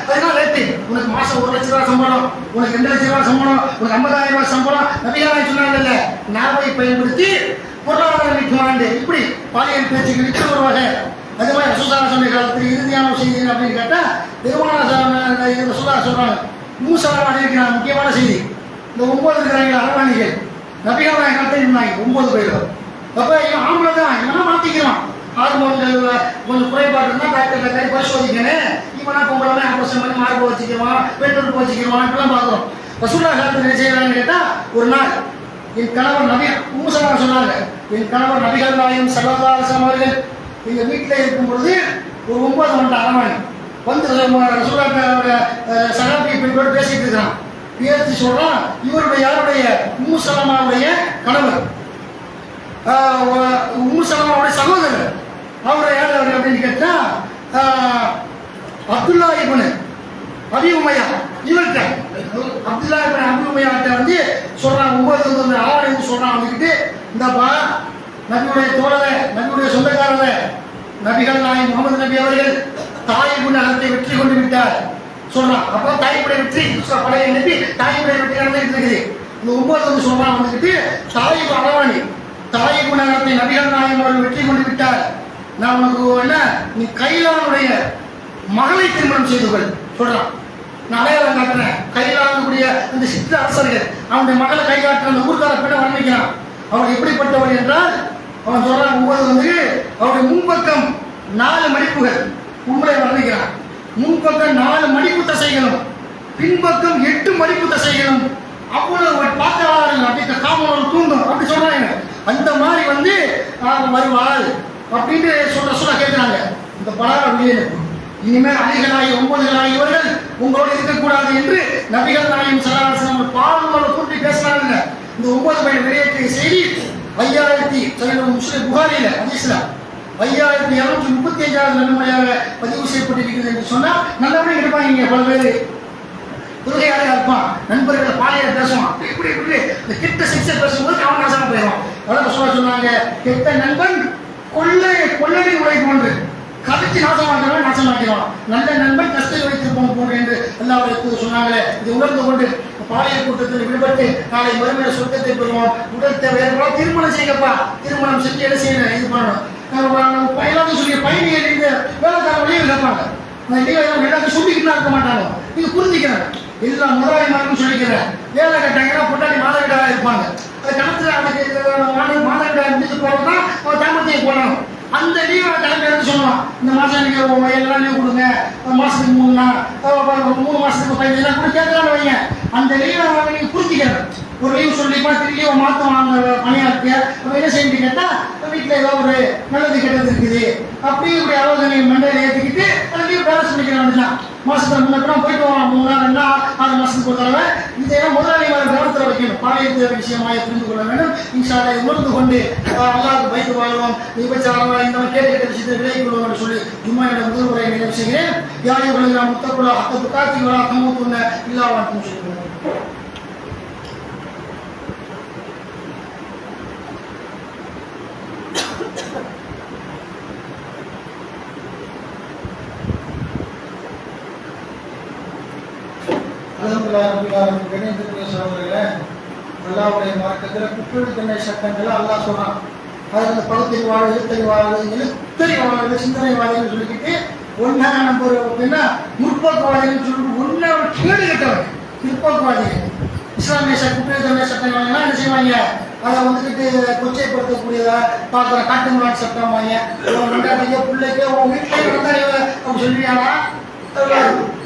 அதெல்லாம் ரேட்டு, உனக்கு மாசம் 1 லட்ச ரூபாய் சம்பளம், உனக்கு 2 லட்ச ரூபாய் சம்பளம், உனக்கு 50,000 ரூபாய் சம்பளம். நபிகள் சொன்னாங்கல்ல, நாவை பயன்படுத்தி பொருளாதாரம் ஈட்டுவான். இப்படி பாலியல் பேச்சுகளுக்கு ஒரு வகை. அதே மாதிரி ரசூலுல்லாஹி சொன்ன காலத்தில் இறுதியான செய்தி அப்படின்னு கேட்டா, ரசூலுல்லாஹி சொல்றாங்க, மூசா அறிவிக்கிறாங்க முக்கியமான செய்தி. இந்த 9 இருக்கிறாங்க அரவாணிகள் நபிகள் காலத்தில் இருந்தாங்க 9 பேரும். அப்ப இவன் ஆம்பளை தான், இவனா மாத்திக்கிறான். ஹார்மோன்கள் கொஞ்சம் குறைபாடு இருந்தால் டாக்டர் கை பரிசோதிக்கணும். இவனா பொம்பளை ஆபரேஷன் பண்ணி மார்பு வச்சுக்குவான், பெட்ரோல் வச்சுக்குவான், இப்பெல்லாம் பார்க்குறோம். ரசூலுல்லாஹி காலத்தில் என்ன செய்யறாங்கன்னு கேட்டா, ஒரு நாள் என் கணவர் நபி மூசா சொன்னாங்க, என் கணவர் நபிகள் நாயகம் ஸல்லல்லாஹு அலைஹி வஸல்லம் அவர்கள் எங்க வீட்டில் இருக்கும் பொழுது ஒரு 9 மணி அரவாணி வந்து சகாபி பெண்ணோடு பேசிட்டு இருக்கிறான். பேசி சொல்றான், இவருடைய யாருடைய உம்மு சலமாவுடைய கணவர், உம்மு சலமாவுடைய சகோதரர். அவருடைய யார் அவர் அப்படின்னு கேட்டா, அப்துல்லா இப்னு அபி உமையா. இவர்கிட்ட அப்துல்லா இப்னு அபி உமையாட்ட வந்து சொல்றான், 9 ஆவணம் சொல்றான். வந்துக்கிட்டு இந்தப்பா நபியுடைய தோழரை, நபியுடைய சொந்தக்காரரை, நபிகள் நாயகம் முகமது நபி அவர்கள் தாயிபுடைய நகரத்தை வெற்றி கொண்டு விட்டார் சொல்றான். அப்ப தாயிபுடைய வெற்றி பழைய நபி தாயிபுடைய வெற்றி நடந்துகிட்டு இருக்குது. இந்த 9 சொல்றான். வந்துக்கிட்டு தாயிபு அரவாணி, தாயிபு நகரத்தை நபிகள் நாயகம் அவர்கள் வெற்றி கொண்டு விட்டார். நான் உனக்கு என்ன, நீ கைலானுடைய மகளை திருமணம் செய்து கொள் சொல்றான். நான் அடையாளம் காட்டுறேன். கைலானுடைய இந்த சித்த அரசர்கள் அவனுடைய மகளை கை காட்டுற அந்த ஊர்கார பெண்ணை வர்ணிக்கிறான். அவன் எப்படிப்பட்டவர் என்றால், அவன் சொல்றான் 9 வந்து அவருடைய முன்பக்கம் 4 மடிப்புகள் உண்மையை வர்ணிக்கிறான். முன்பக்கம் 4 மடிப்பு தசைகளும், பின்பக்கம் 8 மடிப்பு தசைகளும், அவ்வளவு பார்க்கிறார்கள். அப்படி காமனோடு தூண்டும் அப்படி சொல்றாங்க. அந்த மாதிரி வந்து வருவாள் அப்படின்னு சொல்ல கேட்கிறாங்க. இந்த பலார வெளியேறும். இனிமேல் அலிகளாகி 9 இவர்கள் உங்களோடு இருக்கக்கூடாது என்று நபிகள் நாயகம் ஸல்லல்லாஹு அலைஹி வஸல்லம் பாலுமலை கூட்டி பேசுறாங்க. இந்த 9 பேர் வெளியேற்றிய செய்தி 5000 முஸ்லிம் புகாரில ஹதீஸ்ல 5235வது நன்மையாக பதிவு செய்யப்பட்டிருக்கிறது என்று சொன்னால் நல்லபடியாக இருப்பாங்க. பல பேர் துறையாளியாக இருப்பான், நண்பர்களை பாலியல் பேசுவான், இப்படி இப்படி இந்த கெட்ட சிக்ஸை பேசும்போது அவன் நாசமாக போயிடும். அதான் சொன்னாங்க, கெட்ட நண்பன் கொள்ளை உரை போன்று கதைச்சு நாசமாக்கிறவன் நாசமாக்கிறான், நல்ல நண்பன் கஷ்டத்தை வைத்திருப்போம் போன்று என்று எல்லாரும் சொன்னாங்களே. இதை உணர்ந்து கொண்டு பாலியல் கூட்டத்தில் விடுபட்டு நாளை மறுமையில சொர்க்கத்தை பெறுவோம். உடல் தேவை திருமணம் செய்யப்பா, திருமணம் செஞ்சு என்ன செய்யணும், இது பண்ணணும். எல்லாத்தையும் சொல்லி பயணிகள் இந்த வேலைக்கார வழியை கேட்பாங்க, எல்லாத்தையும் சொல்லிக்கிட்டு இருக்க மாட்டாங்க. இது புரிஞ்சுக்கிறாங்க. எல்லா முதலாளிமாருக்கும் சொல்லிக்கிறேன், வேலை கட்டாங்கன்னா பொட்டாளி மாதவிடாக இருப்பாங்க. அது கணத்துல அதுக்கு மாதவிடாக முடிச்சு போறதுதான் அவன் தாமத்தையை போடணும். அந்த லீவை கிளம்பி எடுத்து சொல்லலாம், இந்த மாதம் நீங்கள் எல்லாம் லீவ் கொடுங்க, மாதத்துக்கு 3 நாள் 3 மாதத்துக்கு 15 நாள் கூட கேட்கலான்னு வைங்க. அந்த லீவை நீங்கள் புரிஞ்சுக்கிறேன். ஒரு லீவ் சொல்லிப்பா திரும்பி லீவை மாற்றுவாங்க பணியாற்றிய என்ன செய்யணும் கேட்டால் வீட்டில் ஏதோ ஒரு நல்லது கெட்டது இருக்குது அப்படி இப்படி ஆலோசனை மண்டையில் ஏற்றிக்கிட்டு அந்த லீவ் பேலன்ஸ் பண்ணிக்கிறான். மாதத்தில் முன்னாடி போயிட்டு வாங்க 3 நாள் 2 நாள் 6 மாதத்துக்கு ஒரு தடவை. இதெல்லாம் முதலாளிமார கவனத்தில் வைக்கணும். பாலியல் விஷயமாக புரிந்து கொள்ள வேண்டும். இன்ஷா அல்லாஹ் உணர்ந்து கொண்டு அல்லாஹ்வுக்கு பயந்து வாழ்வோம். விபச்சாரமாக இந்த கேட்ட விஷயத்தை விலகிக் கொள்வோம் என்று சொல்லி ஜும்மாவோட முதல் உரையை நிறைவு செய்கிறேன். யாரையும் நாம் முத்தக்குள்ள அக்கத்து காத்தி வரா தம்மூத்துள்ள இல்லாவாட்டும் சொல்லுவோம். கணிதத்துக்குரிய சகோதரர்களே, அல்லாஹ்வுடைய மார்க்கத்தில் குற்றத்தன்மை சட்டங்களை அல்லாஹ் சொல்றான். அதில் பகுத்தறிவாளர், எழுத்தறிவாளர், சிந்தனைவாதிகள் சொல்லிக்கிட்டு ஒன்னா நம்ம என்ன முற்போக்குவாதிகள் சொல்லிட்டு ஒன்னா கேடு கட்டவர் பிற்போக்குவாதிகள். இஸ்லாமிய குற்றத்தன்மை சட்டங்கள்லாம் என்ன செய்வாங்க, அதை வந்துட்டு கொச்சைப்படுத்தக்கூடியதா பார்க்குற காட்டுமுறை சட்டம் வாங்க பிள்ளைக்கு உன் வீட்டிலே இருந்தா அவங்க சொல்லியானா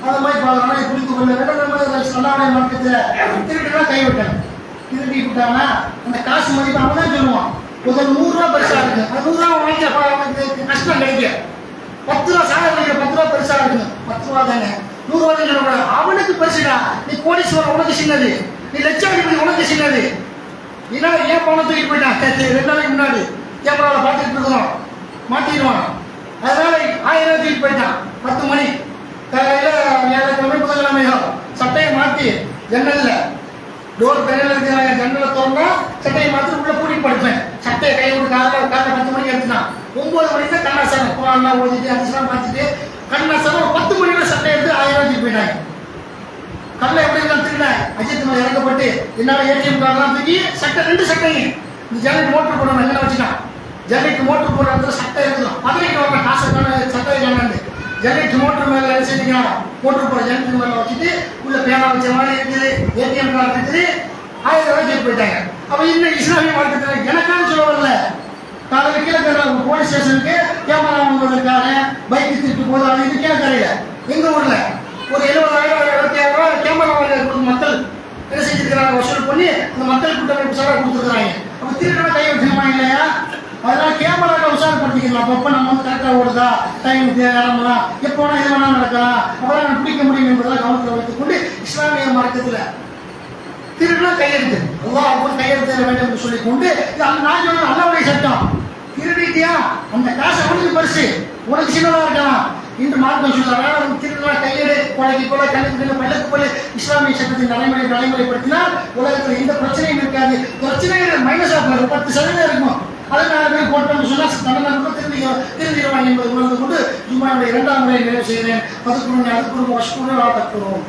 அந்த மாதிரி பார்க்கணும். புரிந்து கொள்ள வேண்டும். சொல்லாவுடைய மார்க்கத்தில் திருட்டுலாம் கைவிட்டாங்க. திருட்டி விட்டாங்கன்னா அந்த காசு மதிப்பு அவன் தான் சொல்லுவான். ஒரு 100 ரூபா பெருசாக இருக்கு, அந்த 100 ரூபா வாங்கி கஷ்டம் கிடைக்க 10 ரூபா சாக கிடைக்கிற 10 ரூபா பெருசாக இருக்குங்க. 10 ரூபா தானே 100 ரூபா தான் சொல்லக்கூடாது. அவனுக்கு பெருசுடா. நீ கோடீஸ்வரன் உனக்கு சின்னது, நீ லட்சாதிபதி உனக்கு சின்னது. ஏன்னா ஏன் பணம் தூக்கிட்டு போயிட்டான் 2 நாளைக்கு முன்னாடி கேமராவில் பார்த்துட்டு இருக்கிறோம், மாட்டிடுவான். அதனால 1000 தூக்கிட்டு போயிட்டான். 10 மணி காலையில் வியாழக்கிழமை புதன்கிழமையோ சட்டையை மாற்றி ஜன்னல்ல டோர் பெண்ணில் இருக்கிறாங்க, ஜன்னலை திறந்தா சட்டையை மாற்றி உள்ள கூட்டிட்டு படுப்பேன். சட்டையை கை விட்டு காலையில் 10 மணிக்கு எடுத்துட்டான். 9 மணிக்கு தான் கண்ணாசனம் குரான்லாம் ஓதிட்டு அதிசலாம் பார்த்துட்டு கண்ணாசனம் 10 மணிக்கு சட்டை எடுத்து 1000 தூக்கி போயிட்டாங்க. கல்ல எப்படி இருந்தாலும் திருடேன் அஜித் மேலே இறக்கப்பட்டு என்னால் ஏடிஎம் கார்டெலாம் தூக்கி சட்டை 2 சட்டைங்க இந்த ஜன்னலுக்கு மோட்டர் போடணும் எங்கே வச்சுட்டான். ஜன்னலுக்கு மோட்டர் போடுற இடத்துல சட்டை இருக்கும். பதினைக்கு வரல காசுக்கான சட்டை ஜன்னல் ஜெனரேட்டர் மோட்டர் மேலே என்ன செஞ்சுக்கலாம், மோட்டர் போகிற ஜெனரேட்டர் மேலே வச்சுட்டு உள்ள பேனா வச்ச மாதிரி இருக்குது, ஏடிஎம் கார்டு இருக்குது, 1000 ரூபாய் போயிட்டாங்க. அப்போ இன்னும் இஸ்லாமிய மார்க்கத்தில் எனக்கான சொல்ல வரல. காலையில் கீழே போலீஸ் ஸ்டேஷனுக்கு கேமரா வாங்குவதற்காக பைக்கு திருட்டு போது அது இது கீழே கரையில எங்கள் ஊரில் ஒரு 70,000 75,000 ரூபாய் கேமரா வாங்க மக்கள் என்ன செஞ்சுருக்கிறாங்க, வசூல் பண்ணி அந்த மக்கள் கூட்டமைப்பு சாராக கொடுத்துருக்குறாங்க. அப்போ திருடனா கை வச்சுருமா இல்லையா? அதனால கேமராவை உஷாரப்படுத்திக்கலாம். அப்பப்போ நம்ம வந்து கரெக்டாக ஓடுதா, டைமுக்கு இறங்கலாம், எப்போ வேணால் எது வேணாலும் நடக்கலாம், அப்போதான் நம்ம பிடிக்க முடியும் என்பதெல்லாம் கவனத்தில் வைத்துக்கொண்டு இஸ்லாமிய மார்க்கத்தில் திருடுனா கையெழுத்து அல்லாஹ் அப்போ கையெழுத்து வேண்டும் என்று சொல்லிக்கொண்டு நான் சொன்ன அல்லாஹ்வுடைய சட்டம். திருடிட்டியா அந்த காசு அவனுக்கு பரிசு, உனக்கு சின்னதாக இருக்கலாம். இன்று மார்க்கம் சொல்றாங்க திருடுனா கையெழு, கொலைக்கு கொலை, கண்ணுக்கு பல்லுக்கு பல்லு. இஸ்லாமிய சட்டத்தின் நடைமுறைப்படுத்தினால் உலகத்தில் எந்த பிரச்சனையும் இருக்காது. பிரச்சனைகள் மைனஸ் ஆக 10% இருக்கும். அதனால போட்டோம்னு சொன்னால் தமிழ்நாடு திருந்திடுவாங்க என்பதை உணர்ந்து கொண்டு ஜும்மாவுடைய 2ஆம் முறையை நிறைவு செய்கிறேன். அதுக்கு வஷ்குரு வா தக்ஃபுரூன்.